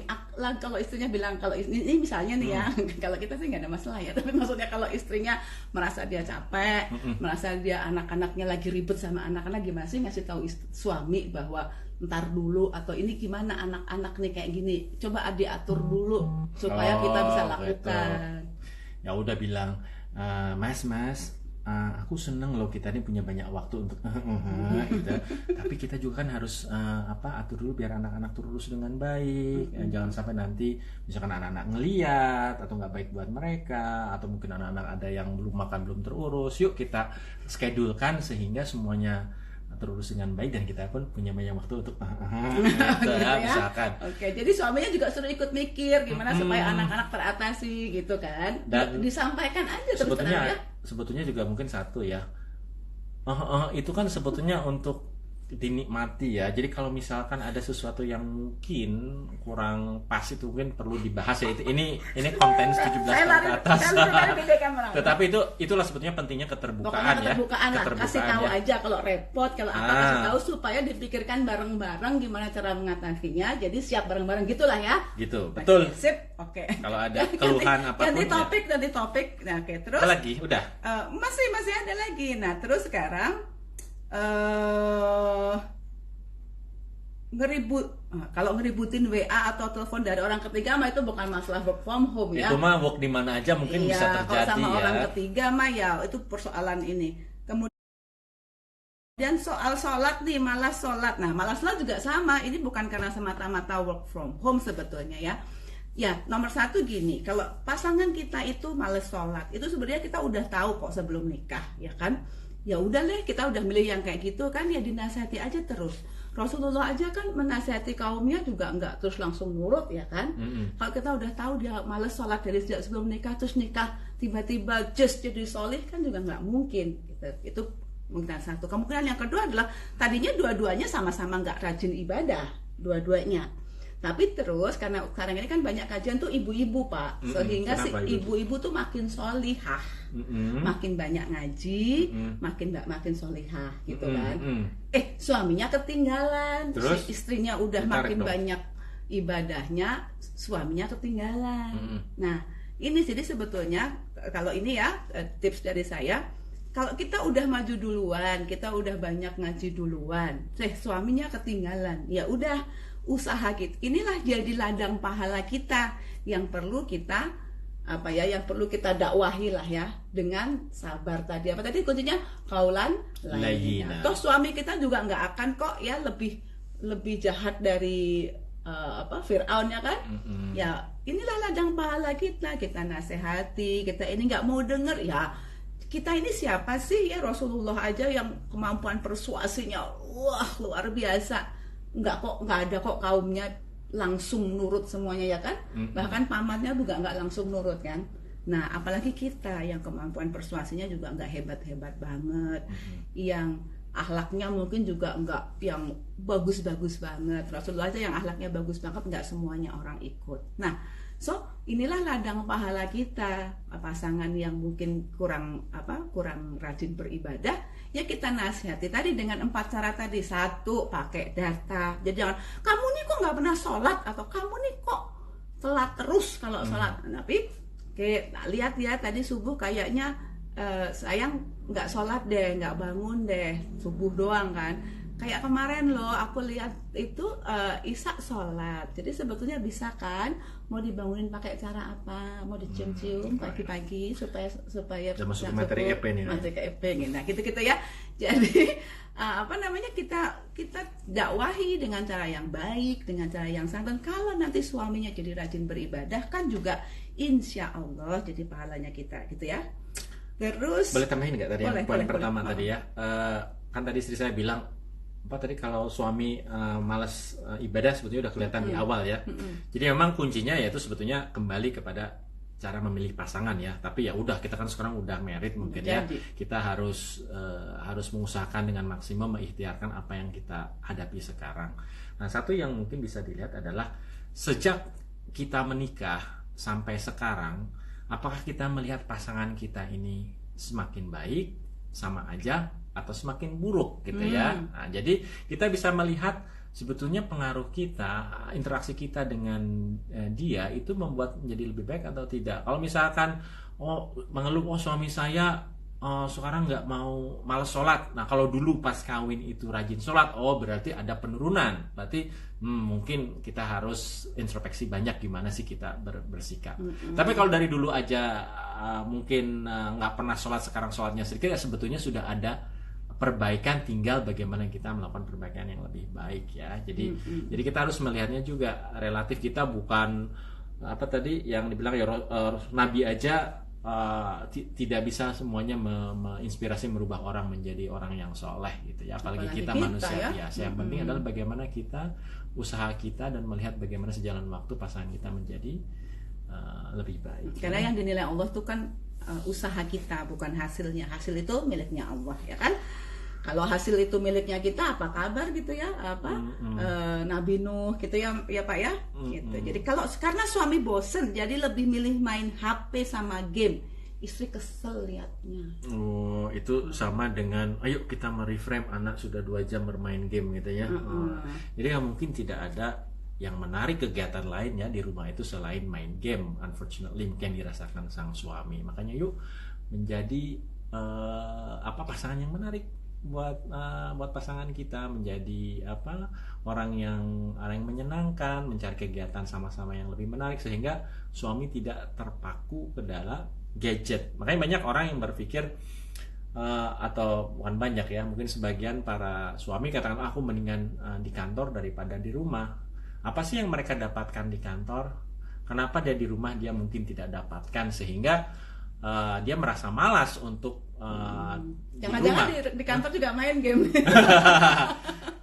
Kalau istrinya bilang kalau ini misalnya nih ya, kalau kita sih nggak ada masalah ya. Tapi maksudnya kalau istrinya merasa dia capek, merasa dia anak-anaknya lagi ribet sama anak-anak, gimana sih ngasih tahu suami bahwa ntar dulu atau ini gimana anak-anak nih kayak gini, coba diatur dulu supaya kita bisa lakukan. Ya udah bilang, Mas, aku seneng loh kita ini punya banyak waktu untuk gitu. Tapi kita juga kan harus atur dulu biar anak-anak terurus dengan baik. Jangan sampai nanti misalkan anak-anak ngeliat atau nggak baik buat mereka, atau mungkin anak-anak ada yang belum makan belum terurus. Yuk kita schedulekan sehingga semuanya terurus dengan baik dan kita pun punya banyak waktu untuk gitu ya, misalkan. Oke, jadi suaminya juga suruh ikut mikir gimana supaya anak-anak teratasi gitu kan. Dan disampaikan aja terus terang ya. Sebetulnya juga mungkin satu ya. Itu kan sebetulnya untuk dinikmati ya. Jadi kalau misalkan ada sesuatu yang mungkin kurang pas itu mungkin perlu dibahas ya. Ini konten 17 tahun ke atas. Tetapi itulah sebetulnya pentingnya keterbukaan. Pokoknya keterbukaan ya. Lah. Kasih tahu ya. Aja kalau repot, kalau apa kasih tahu supaya dipikirkan bareng-bareng gimana cara mengatasinya. Jadi siap bareng-bareng gitulah ya. Gitu, betul. Sip, oke. Kalau ada keluhan apapun. Ganti topik. Nah, oke, terus. Apa lagi? Udah. Masih ada lagi. Nah, terus sekarang kalau ngeributin WA atau telepon dari orang ketiga mah itu bukan masalah work from home ya. Itu mah work di mana aja mungkin bisa terjadi kalau sama ya. orang ketiga mah ya itu persoalan ini. Kemudian soal sholat nih, malas sholat. Nah, malas sholat juga sama. Ini bukan karena semata-mata work from home sebetulnya ya. Ya, nomor satu gini, kalau pasangan kita itu malas sholat, itu sebenarnya kita udah tahu kok sebelum nikah, ya kan? Ya udah deh, kita udah milih yang kayak gitu kan, ya dinasihati aja terus. Rasulullah aja kan menasihati kaumnya juga enggak terus langsung nurut ya kan. Kalau kita udah tahu dia males sholat dari sejak sebelum nikah, terus nikah tiba-tiba just jadi solih kan juga nggak mungkin gitu. Itu kemungkinan satu. Kemungkinan yang kedua adalah tadinya dua-duanya sama-sama nggak rajin ibadah, dua-duanya. Tapi terus karena sekarang ini kan banyak kajian tuh ibu-ibu Pak, sehingga si ibu-ibu tuh makin solihah, makin banyak ngaji, makin solihah gitu kan. Suaminya ketinggalan, si istrinya udah makin banyak ibadahnya, suaminya ketinggalan. Nah ini jadi sebetulnya kalau ini ya tips dari saya, kalau kita udah maju duluan, kita udah banyak ngaji duluan, suaminya ketinggalan, ya udah usaha kita inilah jadi ladang pahala kita yang perlu kita yang perlu kita dakwahi lah ya, dengan sabar tadi. Apa tadi kuncinya? Qaulan layyina. Toh suami kita juga nggak akan kok ya lebih jahat dari Fir'aun ya kan? Ya inilah ladang pahala kita nasihati, kita ini nggak mau denger ya. Kita ini siapa sih ya? Rasulullah aja yang kemampuan persuasinya wah luar biasa. Nggak ada kok kaumnya langsung nurut semuanya ya kan? Bahkan pamannya juga nggak langsung nurut kan? Nah apalagi kita yang kemampuan persuasinya juga nggak hebat-hebat banget, yang akhlaknya mungkin juga nggak yang bagus-bagus banget. Rasulullah aja yang akhlaknya bagus banget, nggak semuanya orang ikut. Nah inilah ladang pahala kita. Pasangan yang mungkin kurang rajin beribadah, ya kita nasihati tadi dengan 4 cara tadi. 1, pakai data. Jadi jangan kamu nih kok nggak pernah sholat, atau kamu nih kok telat terus kalau sholat. Tapi lihat ya tadi subuh kayaknya sayang nggak sholat deh, nggak bangun deh, subuh doang kan. Kayak kemarin loh aku lihat itu Isya sholat. Jadi sebetulnya bisa kan mau dibangunin pakai cara apa? Mau dicium-cium pagi-pagi supaya masuk materi EP nih. Materi EP nih. Nah gitu ya. Jadi kita dakwahi dengan cara yang baik, dengan cara yang santun. Kalau nanti suaminya jadi rajin beribadah kan juga insya Allah jadi pahalanya kita gitu ya. Terus boleh tambahin nggak tadi yang poin pertama tadi ya? Kan tadi istri saya bilang tadi kalau suami malas ibadah sebetulnya udah kelihatan di awal ya. Jadi memang kuncinya yaitu sebetulnya kembali kepada cara memilih pasangan ya. Tapi ya udah, kita kan sekarang udah married mungkin ya. Kita harus mengusahakan dengan maksimum mengikhtiarkan apa yang kita hadapi sekarang. Nah, satu yang mungkin bisa dilihat adalah sejak kita menikah sampai sekarang, apakah kita melihat pasangan kita ini semakin baik, sama aja, atau semakin buruk gitu ya. Nah, jadi kita bisa melihat sebetulnya pengaruh kita, interaksi kita dengan dia itu membuat menjadi lebih baik atau tidak. Kalau misalkan mengeluh suami saya sekarang nggak mau, malas sholat. Nah kalau dulu pas kawin itu rajin sholat, berarti ada penurunan. Berarti mungkin kita harus introspeksi banyak gimana sih kita bersikap. Tapi kalau dari dulu aja mungkin nggak pernah sholat, sekarang sholatnya sedikit, ya sebetulnya sudah ada perbaikan, tinggal bagaimana kita melakukan perbaikan yang lebih baik ya. Jadi kita harus melihatnya juga relatif. Kita bukan tadi yang dibilang ya Nabi aja tidak bisa semuanya menginspirasi merubah orang menjadi orang yang soleh gitu ya. Apalagi kita manusia biasa. Yang penting adalah bagaimana kita, usaha kita, dan melihat bagaimana sejalan waktu pasangan kita menjadi lebih baik. Karena yang dinilai Allah itu kan usaha kita, bukan hasilnya. Hasil itu miliknya Allah ya kan. Kalau hasil itu miliknya kita, apa kabar gitu ya, Nabi Nuh gitu ya Pak ya. Gitu. Jadi karena suami bosen, jadi lebih milih main HP sama game. Istri kesel liatnya. Itu sama dengan ayo kita mereframe anak sudah 2 jam bermain game gitu ya. Jadi mungkin tidak ada yang menarik kegiatan lain ya di rumah itu selain main game. Unfortunately mungkin dirasakan sang suami. Makanya yuk menjadi pasangan yang menarik buat pasangan kita, menjadi orang yang menyenangkan, mencari kegiatan sama-sama yang lebih menarik sehingga suami tidak terpaku ke dalam gadget. Makanya banyak orang yang berpikir atau bukan banyak ya, mungkin sebagian para suami katakan aku mendingan di kantor daripada di rumah. Apa sih yang mereka dapatkan di kantor? Kenapa dia di rumah dia mungkin tidak dapatkan, sehingga dia merasa malas untuk jangan-jangan di kantor juga main game.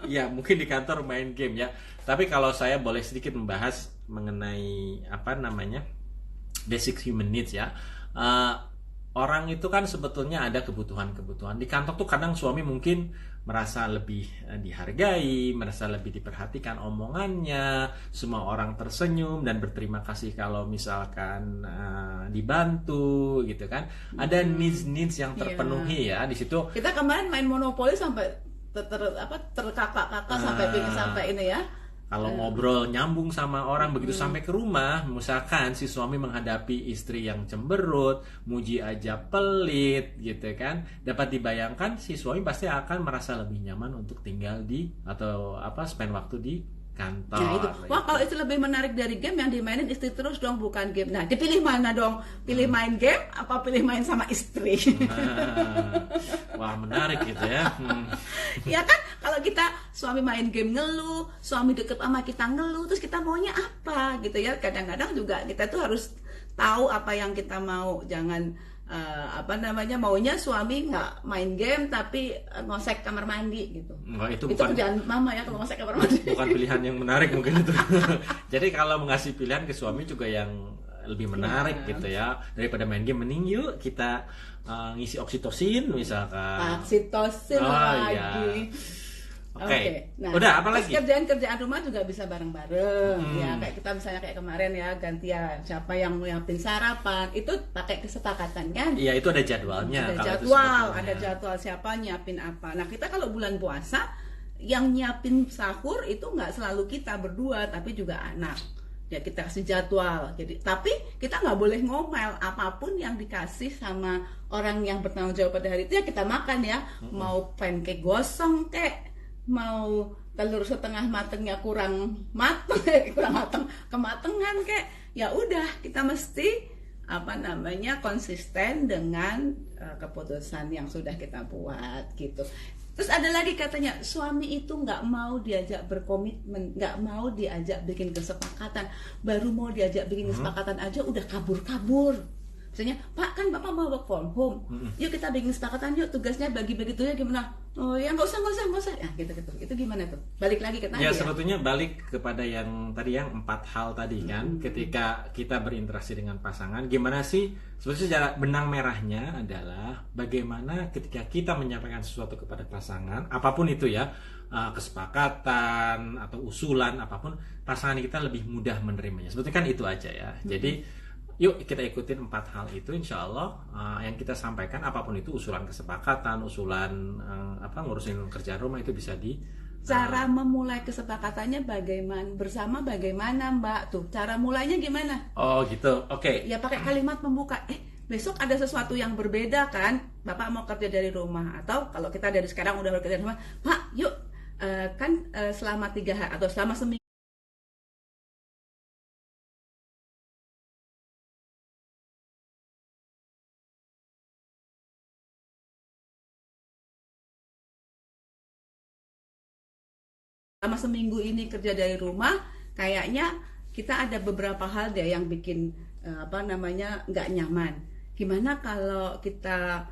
Ya mungkin di kantor main game ya. Tapi kalau saya boleh sedikit membahas mengenai basic human needs ya. Orang itu kan sebetulnya ada kebutuhan-kebutuhan. Di kantor tuh kadang suami mungkin merasa lebih dihargai, merasa lebih diperhatikan omongannya, semua orang tersenyum dan berterima kasih kalau misalkan dibantu gitu kan. Ada needs yang terpenuhi ya di situ. Kita kemarin main monopoli sampai terkakak-kakak sampai ini ya. Kalau ngobrol nyambung sama orang begitu sampai ke rumah, misalkan si suami menghadapi istri yang cemberut, muji aja pelit gitu kan, dapat dibayangkan si suami pasti akan merasa lebih nyaman untuk tinggal spend waktu di kantor. Nah itu, wah kalau itu lebih menarik dari game yang dimainin istri terus dong, bukan game. Nah dipilih mana dong? Pilih main game apa pilih main sama istri? Wah menarik gitu ya. Ya kan, kalau kita suami main game ngeluh, suami deket sama kita ngeluh, terus kita maunya apa gitu ya? Kadang-kadang juga kita tuh harus tahu apa yang kita mau, jangan maunya suami nggak main game tapi ngosek kamar mandi gitu. Wah, itu bukan kerjaan mama ya kalau ngosek kamar mandi. Bukan pilihan yang menarik mungkin itu. Jadi kalau mengasih pilihan ke suami juga yang lebih menarik gitu ya, daripada main game, mending yuk kita ngisi oksitosin misalkan. Oksitosin lagi. Iya. Oke. Nah, udah apa lagi? Kerjaan rumah juga bisa bareng-bareng. Ya, kayak kita misalnya kayak kemarin ya, gantian siapa yang nyiapin sarapan, itu pakai kesepakatan kan? Iya, itu ada jadwalnya. Ada jadwal siapa nyiapin apa. Nah, kita kalau bulan puasa yang nyiapin sahur itu nggak selalu kita berdua, tapi juga anak. Ya kita kasih jadwal. Jadi, tapi kita nggak boleh ngomel, apapun yang dikasih sama orang yang bertanggung jawab pada hari itu ya kita makan ya. Mau pancake gosong kek, mau telur setengah matengnya kurang mateng, kematangan kek, ya udah kita mesti konsisten dengan keputusan yang sudah kita buat gitu. Terus ada lagi katanya, suami itu nggak mau diajak berkomitmen, nggak mau diajak bikin kesepakatan, baru mau diajak bikin kesepakatan aja udah kabur. Misalnya, Pak kan Bapak mau work from home, yuk kita bikin kesepakatan yuk, tugasnya bagi-bagi tuh ya gimana? Oh ya nggak usah, ya gitu. Itu gimana tuh? Balik lagi ke tadi ya. Sebetulnya balik kepada yang tadi, yang 4 hal tadi kan. Ketika kita berinteraksi dengan pasangan, gimana sih? Sebetulnya secara benang merahnya adalah bagaimana ketika kita menyampaikan sesuatu kepada pasangan, apapun itu ya, kesepakatan atau usulan apapun, pasangan kita lebih mudah menerimanya. Sebetulnya kan itu aja ya. Jadi yuk kita ikutin 4 hal itu, insya Allah yang kita sampaikan apapun itu, usulan kesepakatan, usulan ngurusin kerjaan rumah, itu bisa cara memulai kesepakatannya bagaimana Mbak tuh, cara mulainya gimana? Oh gitu, oke. Ya pakai kalimat pembuka, besok ada sesuatu yang berbeda kan, Bapak mau kerja dari rumah, atau kalau kita dari sekarang udah bekerja dari rumah, Pak yuk selama 3 hari atau selama seminggu ini kerja dari rumah, kayaknya kita ada beberapa hal deh yang bikin nggak nyaman. Gimana kalau kita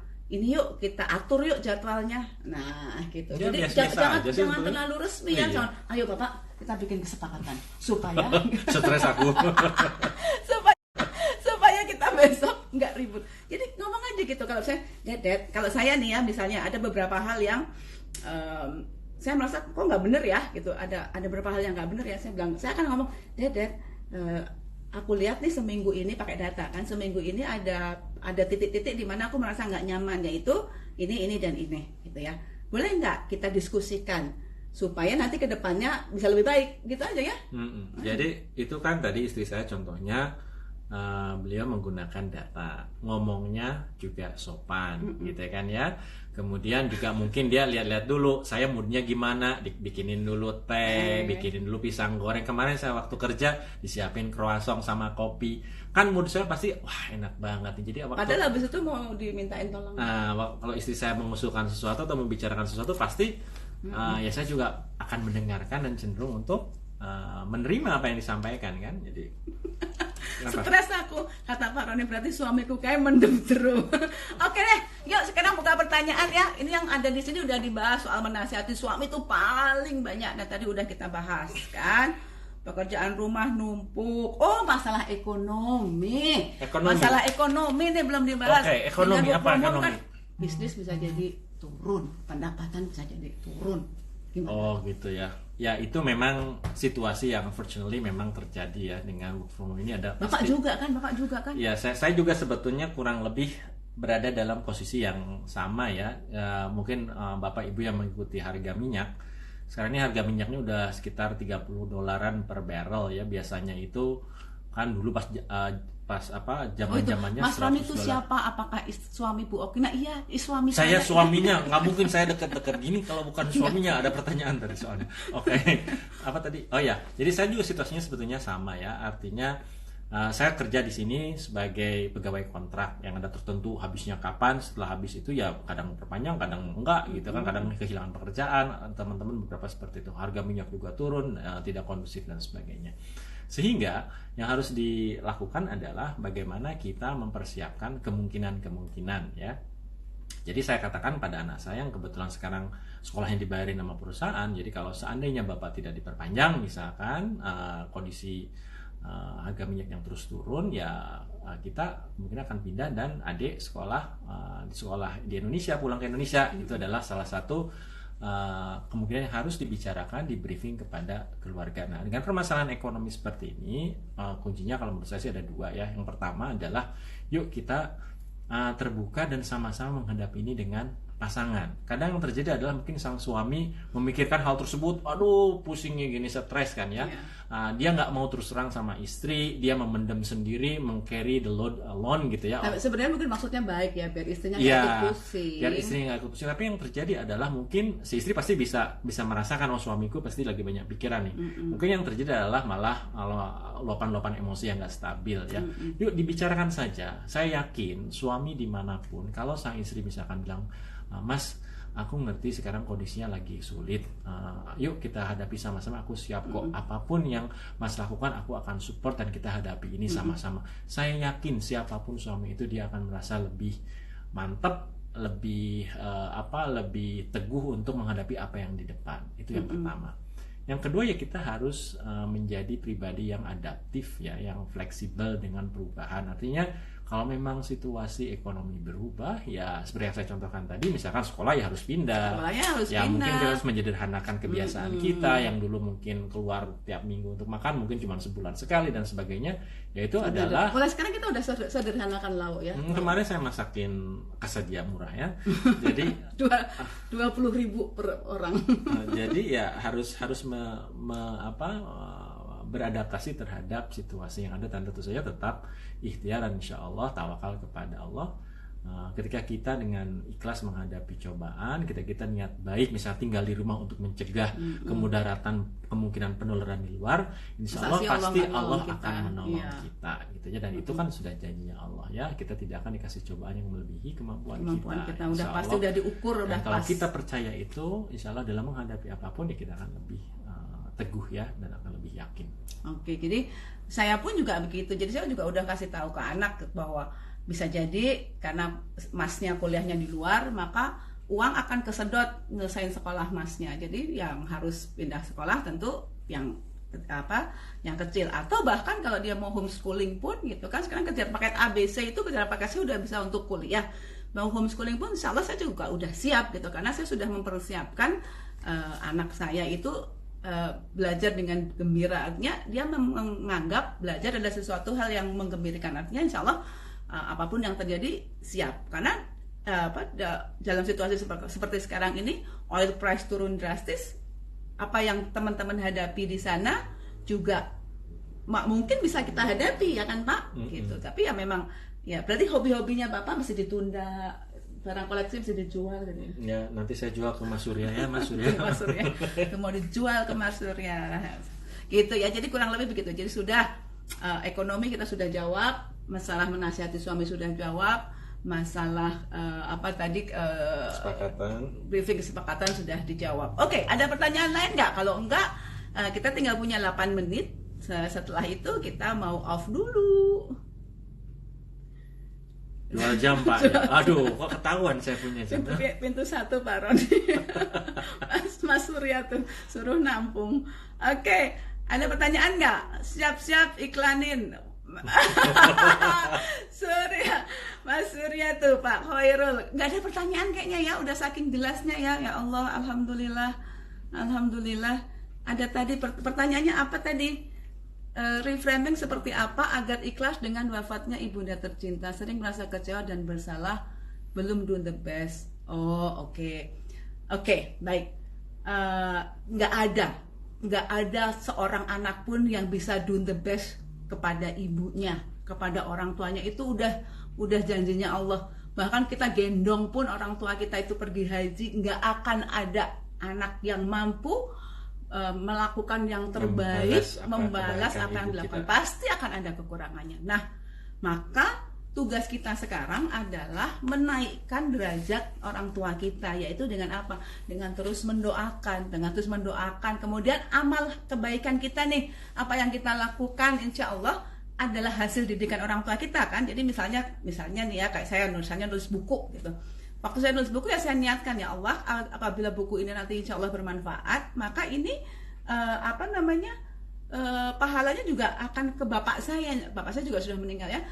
kita atur yuk jadwalnya. Nah gitu. Ya, jadi jangan terlalu resmi ya. Jangan, ayo Bapak kita bikin kesepakatan supaya stres aku supaya kita besok nggak ribut. Jadi ngomong aja gitu. Kalau saya nih ya, misalnya ada beberapa hal yang saya merasa kok nggak bener ya gitu, ada beberapa hal yang nggak bener ya, saya akan ngomong, Ded, aku lihat nih seminggu ini pakai data kan, seminggu ini ada titik-titik di mana aku merasa nggak nyaman, yaitu ini dan ini gitu ya, boleh nggak kita diskusikan supaya nanti kedepannya bisa lebih baik gitu aja ya. Jadi itu kan tadi istri saya contohnya, beliau menggunakan data, ngomongnya juga sopan gitu kan ya. Kemudian juga mungkin dia lihat-lihat dulu saya moodnya gimana, bikinin dulu teh, bikinin dulu pisang goreng. Kemarin saya waktu kerja disiapin croissant sama kopi, kan mood saya pasti wah enak banget. Jadi padahal habis itu mau dimintain tolong. Kalau istri saya mengusulkan sesuatu atau membicarakan sesuatu, pasti ya saya juga akan mendengarkan dan cenderung untuk menerima apa yang disampaikan kan. Jadi stres aku, kata Pak Roni, berarti suamiku kayak mendem terus. Oke deh, yuk sekarang buka pertanyaan ya. Ini yang ada di sini udah dibahas soal menasihati suami itu paling banyak. Nah tadi udah kita bahas kan, pekerjaan rumah numpuk. Oh masalah ekonomi. Masalah ekonomi nih belum dibahas. Oke, ekonomi apa ekonomi? Kan, bisnis bisa jadi turun, pendapatan bisa jadi turun. Gimana? Oh gitu ya. Ya itu memang situasi yang unfortunately memang terjadi ya dengan work from home ini. Ada Bapak juga kan? Ya saya juga sebetulnya kurang lebih berada dalam posisi yang sama ya. Mungkin Bapak Ibu yang mengikuti harga minyak, sekarang ini harga minyaknya udah sekitar $30 per barrel ya. Biasanya itu kan dulu pas apa itu zaman-zamannya Mas Ron itu $100. siapa? Apakah suami Bu Oki? Nah iya, suami Saya itu. suaminya, nggak mungkin saya deket-deket gini kalau bukan suaminya. Ada pertanyaan tadi soalnya. Oke, apa tadi? Oh ya, jadi saya juga situasinya sebetulnya sama ya. Artinya saya kerja di sini sebagai pegawai kontrak yang ada tertentu habisnya kapan. Setelah habis itu ya kadang perpanjang, kadang enggak gitu kan. Kadang kehilangan pekerjaan, teman-teman beberapa seperti itu. Harga minyak juga turun, tidak kondusif dan sebagainya. Sehingga yang harus dilakukan adalah bagaimana kita mempersiapkan kemungkinan-kemungkinan ya. Jadi saya katakan pada anak saya yang kebetulan sekarang sekolahnya dibayarin sama perusahaan. Jadi kalau seandainya Bapak tidak diperpanjang misalkan kondisi harga minyak yang terus turun ya kita mungkin akan pindah dan adik sekolah di Indonesia, pulang ke Indonesia. Itu adalah salah satu kemungkinan yang harus dibicarakan, di briefing kepada keluarga. Nah, dengan permasalahan ekonomi seperti ini, kuncinya kalau menurut saya sih ada dua ya. Yang pertama adalah yuk kita terbuka dan sama-sama menghadapi ini dengan pasangan. Kadang yang terjadi adalah mungkin sang suami memikirkan hal tersebut, aduh pusingnya gini, stres kan ya. Dia nggak mau terus terang sama istri, dia memendam sendiri, meng-carry the load alone gitu ya. Tapi sebenarnya mungkin maksudnya baik ya, biar istrinya nggak Iya, ikut pusing. biar istrinya nggak ikut pusing. Tapi yang terjadi adalah mungkin si istri pasti bisa merasakan, oh suamiku pasti lagi banyak pikiran nih. Mungkin yang terjadi adalah malah luapan-luapan emosi yang nggak stabil ya. Yuk dibicarakan saja. Saya yakin suami dimanapun, kalau sang istri misalkan bilang, Mas, aku ngerti sekarang kondisinya lagi sulit, yuk kita hadapi sama-sama, aku siap kok, apapun yang Mas lakukan aku akan support dan kita hadapi ini sama-sama. Saya yakin siapapun suami itu dia akan merasa lebih mantap, lebih lebih teguh untuk menghadapi apa yang di depan. Itu yang pertama. Yang kedua ya kita harus menjadi pribadi yang adaptif ya, yang fleksibel dengan perubahan. Artinya kalau memang situasi ekonomi berubah ya seperti yang saya contohkan tadi, misalkan sekolah ya harus pindah. Mungkin kita harus menyederhanakan kebiasaan kita yang dulu mungkin keluar tiap minggu untuk makan mungkin cuma sebulan sekali dan sebagainya. Yaitu adalah mulai sekarang kita udah sederhanakan lauk ya. Kemarin saya masakin kasadia murah ya. Jadi 20.000 per orang. Jadi ya harus beradaptasi terhadap situasi yang ada, dan tentu saja tetap ikhtiar dan insya Allah tawakal kepada Allah. Ketika kita dengan ikhlas menghadapi cobaan, kita niat baik, misalnya tinggal di rumah untuk mencegah kemudaratan kemungkinan penularan di luar, insya Allah pasti Allah akan menolong kita gitu ya. Dan itu kan sudah janjinya Allah ya, kita tidak akan dikasih cobaan yang melebihi kemampuan kita. Udah pasti udah diukur, udah kalau pas. kita percaya itu, insya Allah dalam menghadapi apapun ya kita akan lebih teguh ya, dan akan lebih yakin. Oke, jadi saya pun juga begitu. Jadi saya juga udah kasih tahu ke anak bahwa bisa jadi karena masnya kuliahnya di luar, maka uang akan kesedot nyelesain sekolah masnya. Jadi yang harus pindah sekolah tentu yang kecil, atau bahkan kalau dia mau homeschooling pun gitu kan, sekarang kejar paket ABC itu, kejar paket C udah bisa untuk kuliah. Mau homeschooling pun insya Allah saya juga udah siap gitu, karena saya sudah mempersiapkan anak saya itu belajar dengan gembira. Artinya dia menganggap belajar adalah sesuatu hal yang menggembirakan. Artinya insya Allah apapun yang terjadi siap, karena dalam situasi seperti sekarang ini, oil price turun drastis, apa yang teman-teman hadapi di sana juga mungkin bisa kita hadapi ya kan Pak, gitu. Tapi ya memang ya berarti hobi-hobinya Bapak mesti ditunda, barang koleksi bisa dijual gitu. Ya, nanti saya jual ke Mas Surya ya, Mas Surya. Mas Surya. Mau dijual ke Mas Surya. Gitu ya. Jadi kurang lebih begitu. Jadi sudah ekonomi kita sudah jawab, masalah menasihati suami sudah jawab, masalah briefing kesepakatan sudah dijawab. Oke, ada pertanyaan lain nggak? Kalau enggak, kita tinggal punya 8 menit. Setelah itu kita mau off dulu. 2 jam Pak ya. Aduh, kok ketahuan saya punya jam. Pintu 1 Pak Roni. Mas Surya tuh suruh nampung. Oke, ada pertanyaan nggak? Siap-siap iklanin. Mas Surya tuh Pak Khairul. Nggak ada pertanyaan kayaknya ya, udah saking jelasnya ya. Ya Allah, alhamdulillah. Ada tadi pertanyaannya apa tadi? Reframing seperti apa agar ikhlas dengan wafatnya ibunda tercinta, sering merasa kecewa dan bersalah, belum do the best. Oh oke, baik. Nggak ada seorang anak pun yang bisa do the best kepada ibunya, kepada orang tuanya, itu udah janjinya Allah. Bahkan kita gendong pun orang tua kita itu pergi haji, nggak akan ada anak yang mampu melakukan yang terbaik, membalas apa yang dilakukan. Pasti akan ada kekurangannya. Nah, maka tugas kita sekarang adalah menaikkan derajat orang tua kita, yaitu dengan apa? Dengan terus mendoakan, kemudian amal kebaikan kita nih, apa yang kita lakukan insya Allah adalah hasil didikan orang tua kita kan. Jadi misalnya nih ya, kayak saya nulis buku gitu. Waktu saya nulis buku ya saya niatkan, ya Allah, apabila buku ini nanti insya Allah bermanfaat, maka ini pahalanya juga akan ke bapak saya. Bapak saya juga sudah meninggal ya.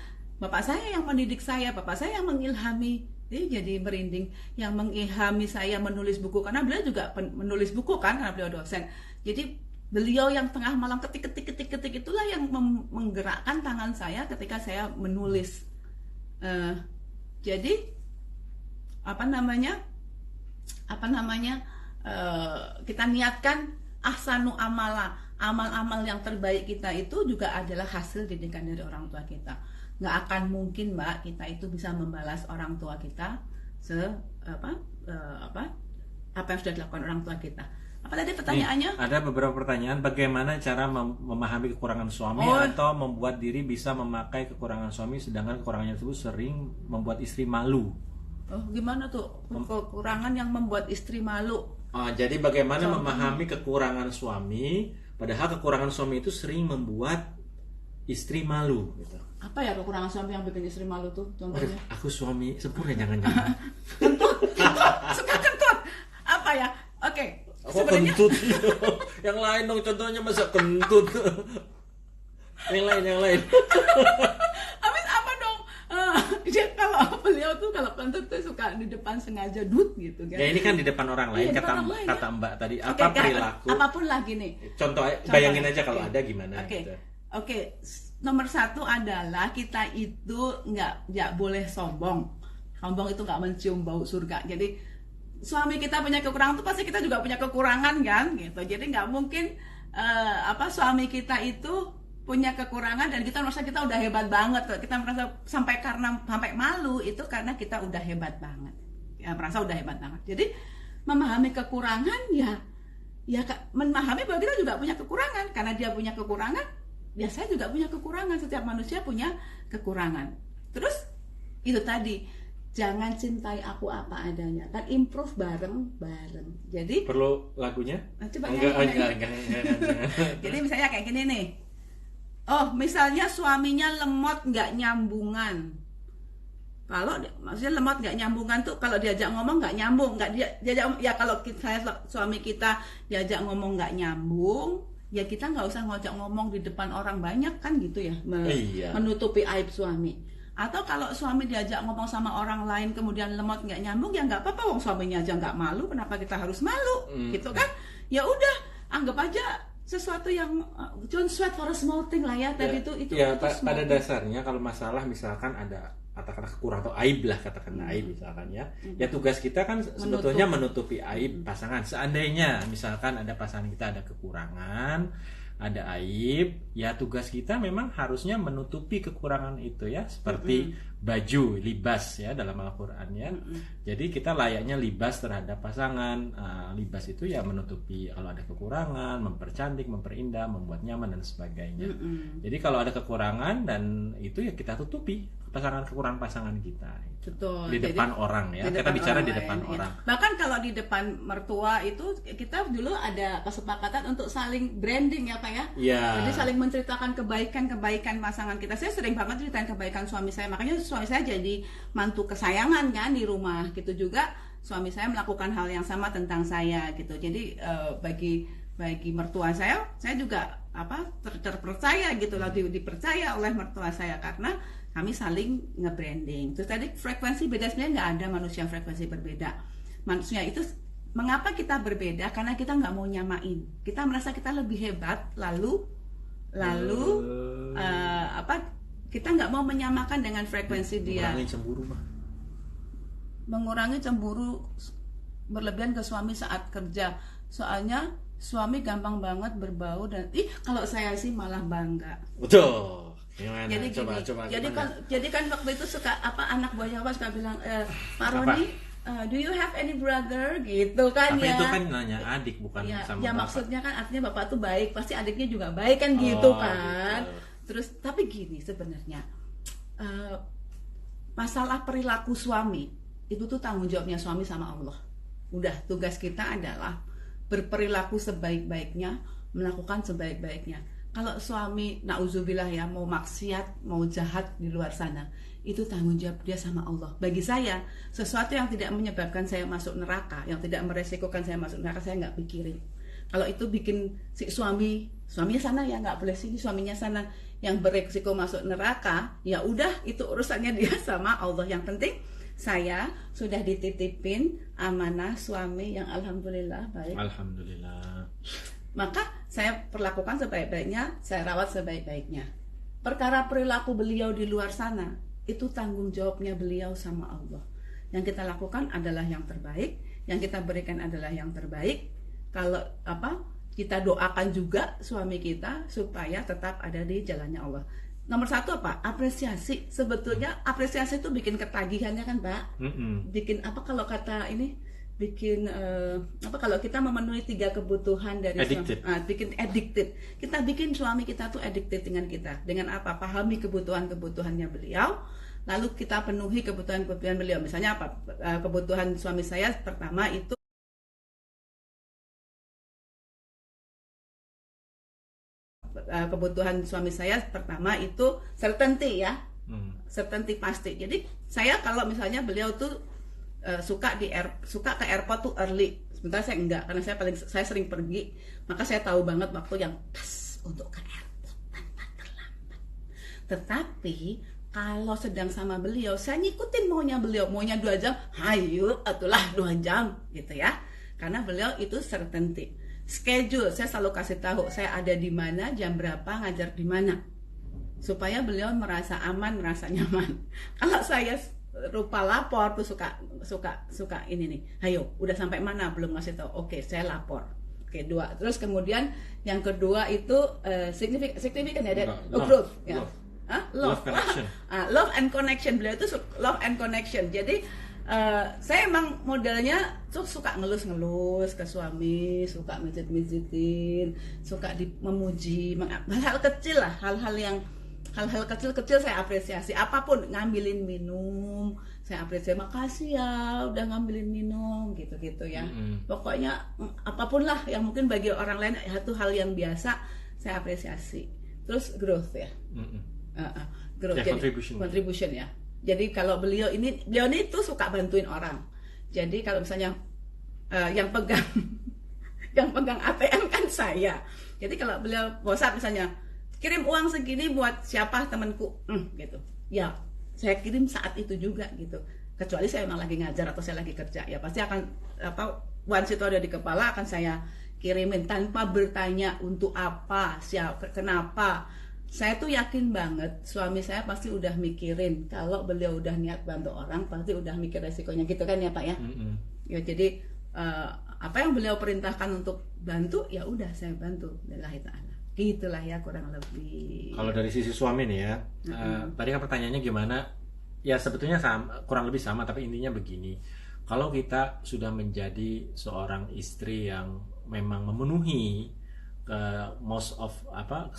Bapak saya yang mendidik saya, bapak saya yang mengilhami, jadi merinding, yang mengilhami saya menulis buku, karena beliau juga menulis buku kan, karena beliau dosen. Jadi beliau yang tengah malam ketik itulah yang menggerakkan tangan saya ketika saya menulis. Jadi kita niatkan ahsanu amala, amal-amal yang terbaik kita itu juga adalah hasil didikan dari orang tua kita. Nggak akan mungkin Mbak kita itu bisa membalas orang tua kita apa yang sudah dilakukan orang tua kita. Apa tadi pertanyaannya? Ada beberapa pertanyaan. Bagaimana cara memahami kekurangan suami atau membuat diri bisa memakai kekurangan suami, sedangkan kekurangannya tersebut sering membuat istri malu? Gimana tuh kekurangan yang membuat istri malu? Jadi bagaimana memahami kekurangan suami, padahal kekurangan suami itu sering membuat istri malu gitu. Apa ya kekurangan suami yang bikin istri malu tuh contohnya? Aku suami sempurna, jangan-jangan. Kentut, suka kentut. Apa ya? Oke. Sebenarnya kentut. Yang lain dong, contohnya masa kentut. Yang lain. Habis apa dong? Dia kalau beliau tuh kalau kentut tuh suka di depan sengaja dut gitu kan. Ya ini kan di depan orang lain, kata Mbak tadi. Apa perilaku? Apapun lagi nih. Contoh bayangin aja kalau ada gimana gitu. Oke. Nomor satu adalah kita itu nggak boleh sombong. Sombong itu nggak mencium bau surga. Jadi suami kita punya kekurangan itu pasti kita juga punya kekurangan kan, gitu. Jadi nggak mungkin suami kita itu punya kekurangan dan kita merasa kita udah hebat banget. Kita merasa sampai malu itu karena kita udah hebat banget. Ya, merasa udah hebat banget. Jadi memahami kekurangan ya memahami bahwa kita juga punya kekurangan. Karena dia punya kekurangan, ya saya juga punya kekurangan. Setiap manusia punya kekurangan. Terus itu tadi, jangan cintai aku apa adanya, kan improve bareng-bareng. Jadi perlu lagunya? Coba enggak. Jadi misalnya kayak gini nih. Misalnya suaminya lemot nggak nyambungan. Kalau maksudnya lemot nggak nyambungan tuh kalau diajak ngomong nggak nyambung, kalau suami kita diajak ngomong nggak nyambung, ya kita nggak usah ngajak ngomong di depan orang banyak kan gitu ya, menutupi aib suami. Atau kalau suami diajak ngomong sama orang lain kemudian lemot nggak nyambung, ya nggak apa-apa, wong suaminya aja nggak malu, kenapa kita harus malu? Gitu kan? Ya udah, anggap aja sesuatu yang don't sweat for a small thing lah ya. Tadi itu pada dasarnya kalau masalah misalkan ada katakanlah kekurangan atau aib lah, katakanlah aib misalkan ya. Ya tugas kita kan sebetulnya menutupi aib pasangan. Seandainya misalkan ada pasangan kita ada kekurangan, ada aib, ya tugas kita memang harusnya menutupi kekurangan itu ya, seperti baju, libas ya dalam Al-Qur'an ya. Jadi kita layaknya libas terhadap pasangan. Libas itu ya menutupi kalau ada kekurangan, mempercantik, memperindah, membuat nyaman dan sebagainya. Jadi kalau ada kekurangan dan itu ya kita tutupi kekurangan pasangan kita. Betul. Di depan orang ya. Kita bicara di depan orang. Bahkan kalau di depan mertua itu kita dulu ada kesepakatan untuk saling branding ya Pak ya. Jadi saling menceritakan kebaikan pasangan kita. Saya sering banget ceritain kebaikan suami saya. Makanya suami saya jadi mantu kesayangan kan di rumah. Gitu juga suami saya melakukan hal yang sama tentang saya gitu. Jadi bagi mertua saya juga terpercaya gitu loh, dipercaya oleh mertua saya karena kami saling nge-branding. Terus tadi frekuensi beda, sebenarnya nggak ada manusia yang frekuensi berbeda. Manusia itu mengapa kita berbeda? Karena kita nggak mau nyamain. Kita merasa kita lebih hebat, lalu kita nggak mau menyamakan dengan frekuensi dia. Mengurangi cemburu berlebihan ke suami saat kerja. Soalnya suami gampang banget berbau dan kalau saya sih malah bangga. Betul. Gimana? Jadi coba jadi kan waktu itu suka apa, anak buahnya apa suka bilang, Pak Roni, do you have any brother, gitu kan. Tapi ya itu kan nanya adik, bukan ya, sama ya bapak. maksudnya kan artinya bapak tuh baik, pasti adiknya juga baik kan, gitu kan. Gitu. Terus tapi gini sebenarnya, masalah perilaku suami itu tuh tanggung jawabnya suami sama Allah. Udah, tugas kita adalah berperilaku sebaik-baiknya, melakukan sebaik-baiknya. Kalau suami nauzubillah ya mau maksiat, mau jahat di luar sana, itu tanggung jawab dia sama Allah. Bagi saya, sesuatu yang tidak menyebabkan saya masuk neraka, yang tidak meresikokan saya masuk neraka, saya nggak pikirin. Kalau itu bikin si suaminya sana ya nggak boleh sini, suaminya sana yang beresiko masuk neraka, ya udah itu urusannya dia sama Allah. Yang penting saya sudah dititipin amanah suami yang alhamdulillah baik. Alhamdulillah. Maka saya perlakukan sebaik-baiknya, saya rawat sebaik-baiknya. Perkara perilaku beliau di luar sana, itu tanggung jawabnya beliau sama Allah. Yang kita lakukan adalah yang terbaik, yang kita berikan adalah yang terbaik. Kalau kita doakan juga suami kita supaya tetap ada di jalannya Allah. Nomor satu apa? Apresiasi. Sebetulnya apresiasi itu bikin ketagihannya kan, Pak. Bikin kalau kata ini, bikin kalau kita memenuhi 3 kebutuhan dari addicted. Bikin addicted. Kita bikin suami kita tuh addicted dengan kita. Dengan apa? Pahami kebutuhannya beliau, lalu kita penuhi kebutuhan beliau. Misalnya apa? Kebutuhan suami saya pertama itu certainty ya. Certainty pasti. Jadi saya kalau misalnya beliau tuh suka ke airport tuh early, sementara saya enggak, karena saya sering pergi, maka saya tahu banget waktu yang pas untuk ke airport tanpa terlambat. Tetapi kalau sedang sama beliau, saya ngikutin maunya 2 jam, hayu atulah 2 jam gitu ya, karena beliau itu certainty. Schedule saya selalu kasih tahu saya ada di mana, jam berapa, ngajar di mana, supaya beliau merasa aman, merasa nyaman. Kalau saya rupa lapor tuh suka ini nih, ayo udah sampai mana, belum ngasih tahu, oke saya lapor. Oke, 2. Terus kemudian yang kedua itu signifikan ya, growth ya. Love connection. Love and connection. Beliau itu love and connection. Jadi saya emang modelnya tuh suka ngelus ke suami, suka mijit-mijitin, suka memuji, hal-hal kecil lah, hal-hal kecil saya apresiasi. Apapun, ngambilin minum saya apresiasi, makasih ya udah ngambilin minum, gitu ya. Pokoknya apapun lah yang mungkin bagi orang lain itu hal yang biasa, saya apresiasi. Terus growth ya. Growth ya, jadi contribution ya. Jadi kalau beliau ini tuh suka bantuin orang. Jadi kalau misalnya yang pegang ATM kan saya. Jadi kalau beliau bosan misalnya, kirim uang segini buat siapa temanku, gitu. Ya, saya kirim saat itu juga gitu. Kecuali saya memang lagi ngajar atau saya lagi kerja, ya pasti akan once itu ada di kepala akan saya kirimin tanpa bertanya untuk apa, siapa, kenapa. Saya tuh yakin banget suami saya pasti udah mikirin kalau beliau udah niat bantu orang, pasti udah mikir resikonya gitu kan ya Pak ya. Ya jadi apa yang beliau perintahkan untuk bantu ya udah saya bantu, lillahi ta'ala. Gitulah ya kurang lebih. Kalau dari sisi suami nih ya, tadi kan pertanyaannya gimana? Ya sebetulnya kurang lebih sama, tapi intinya begini. Kalau kita sudah menjadi seorang istri yang memang memenuhi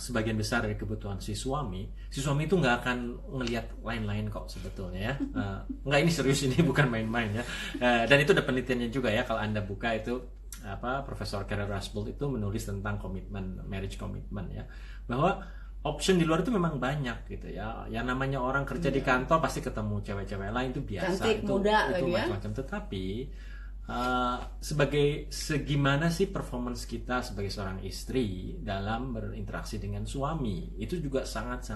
sebagian besar dari kebutuhan si suami itu nggak akan ngelihat lain-lain kok sebetulnya ya. Nggak, ini serius, ini bukan main-main ya. Dan itu ada penelitiannya juga ya, kalau Anda buka itu Profesor Carol Rusbult itu menulis tentang komitmen, marriage commitment ya, bahwa option di luar itu memang banyak gitu ya. Yang namanya orang kerja di kantor pasti ketemu cewek-cewek lain, itu biasa. Cantik, itu muda itu lagi macam-macam. Tetapi segimana sih performance kita sebagai seorang istri dalam berinteraksi dengan suami, itu juga sangat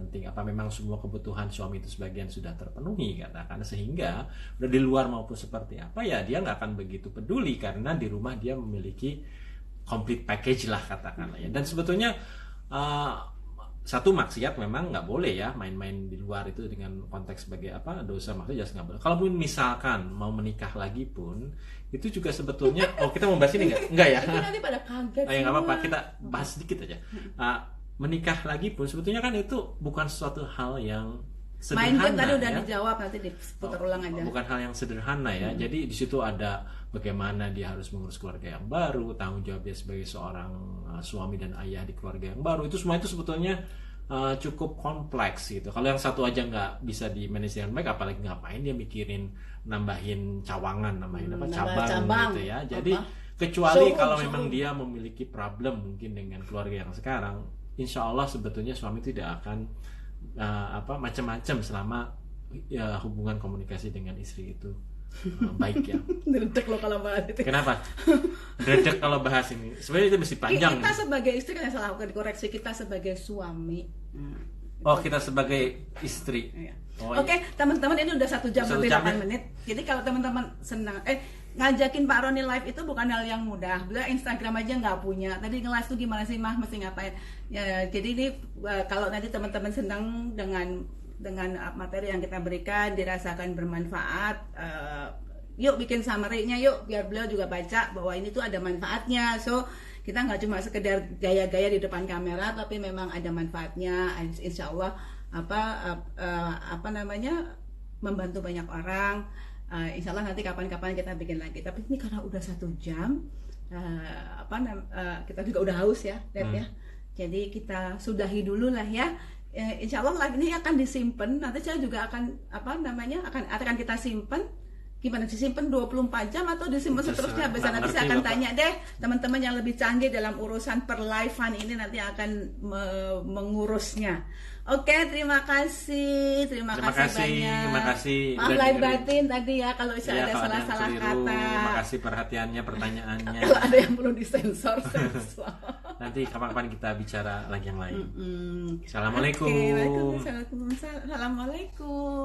penting. Apa memang semua kebutuhan suami itu sebagian sudah terpenuhi katakan, sehingga udah di luar maupun seperti apa ya dia nggak akan begitu peduli karena di rumah dia memiliki complete package lah katakanlah ya. Dan sebetulnya satu maksiat memang nggak boleh ya main-main di luar itu dengan konteks sebagai apa dosa maksudnya jelas nggak boleh. Kalaupun misalkan mau menikah lagi pun itu juga sebetulnya kita mau bahas ini nggak ya? Itu nanti pada kaget. Ya nggak apa-apa kita bahas sedikit aja. Menikah lagi pun sebetulnya kan itu bukan suatu hal yang Main sederhana game tadi udah ya. dijawab, nanti diputar ulang aja. Bukan hal yang sederhana ya. Jadi di situ ada bagaimana dia harus mengurus keluarga yang baru, tanggung jawab dia sebagai seorang suami dan ayah di keluarga yang baru. Itu semua itu sebetulnya cukup kompleks gitu. Kalau yang satu aja nggak bisa di manage dengan baik, apalagi ngapain dia mikirin nambahin cawangan, nambahin cabang gitu ya. Jadi kecuali kalau memang dia memiliki problem mungkin dengan keluarga yang sekarang, insya Allah sebetulnya suami tidak akan macam-macam selama hubungan komunikasi dengan istri itu baik ya. Dedek lo kalau bahas itu. Kenapa? Dedek kalau bahas ini. Sebenarnya itu mesti panjang. Kita sebagai istri kan yang salah, dikoreksi, kita sebagai suami. Kita sebagai istri. Iya. Iya. Teman-teman, ini udah 1 jam lebih 8 ya? menit. Jadi kalau teman-teman senang ngajakin Pak Roni live itu bukan hal yang mudah. Beliau Instagram aja nggak punya. Tadi ngelas tuh gimana sih mah, mesti ngapain? Ya, jadi ini kalau nanti teman-teman senang dengan materi yang kita berikan, dirasakan bermanfaat, yuk bikin summary-nya yuk, biar beliau juga baca bahwa ini tuh ada manfaatnya. So kita nggak cuma sekedar gaya-gaya di depan kamera, tapi memang ada manfaatnya. Insya Allah membantu banyak orang. Insya Allah nanti kapan-kapan kita bikin lagi. Tapi ini karena udah 1 jam, kita juga udah haus ya, Dad ya. Jadi kita sudahi dulu lah ya. Insya Allah live ini akan disimpan. Nanti saya juga akan akan kita simpan. Gimana disimpan 24 jam atau disimpan seterusnya? Bisa nanti saya akan tanya deh teman-teman yang lebih canggih dalam urusan perlivean ini, nanti akan mengurusnya. Oke, terima kasih banyak. Terima kasih. Maaf lahir batin tadi ya kalau ada salah-salah kata. Terima kasih perhatiannya, pertanyaannya. Kalau ada yang perlu disensor. Nanti kapan-kapan kita bicara lagi yang lain. Assalamalaikum. Assalamualaikum.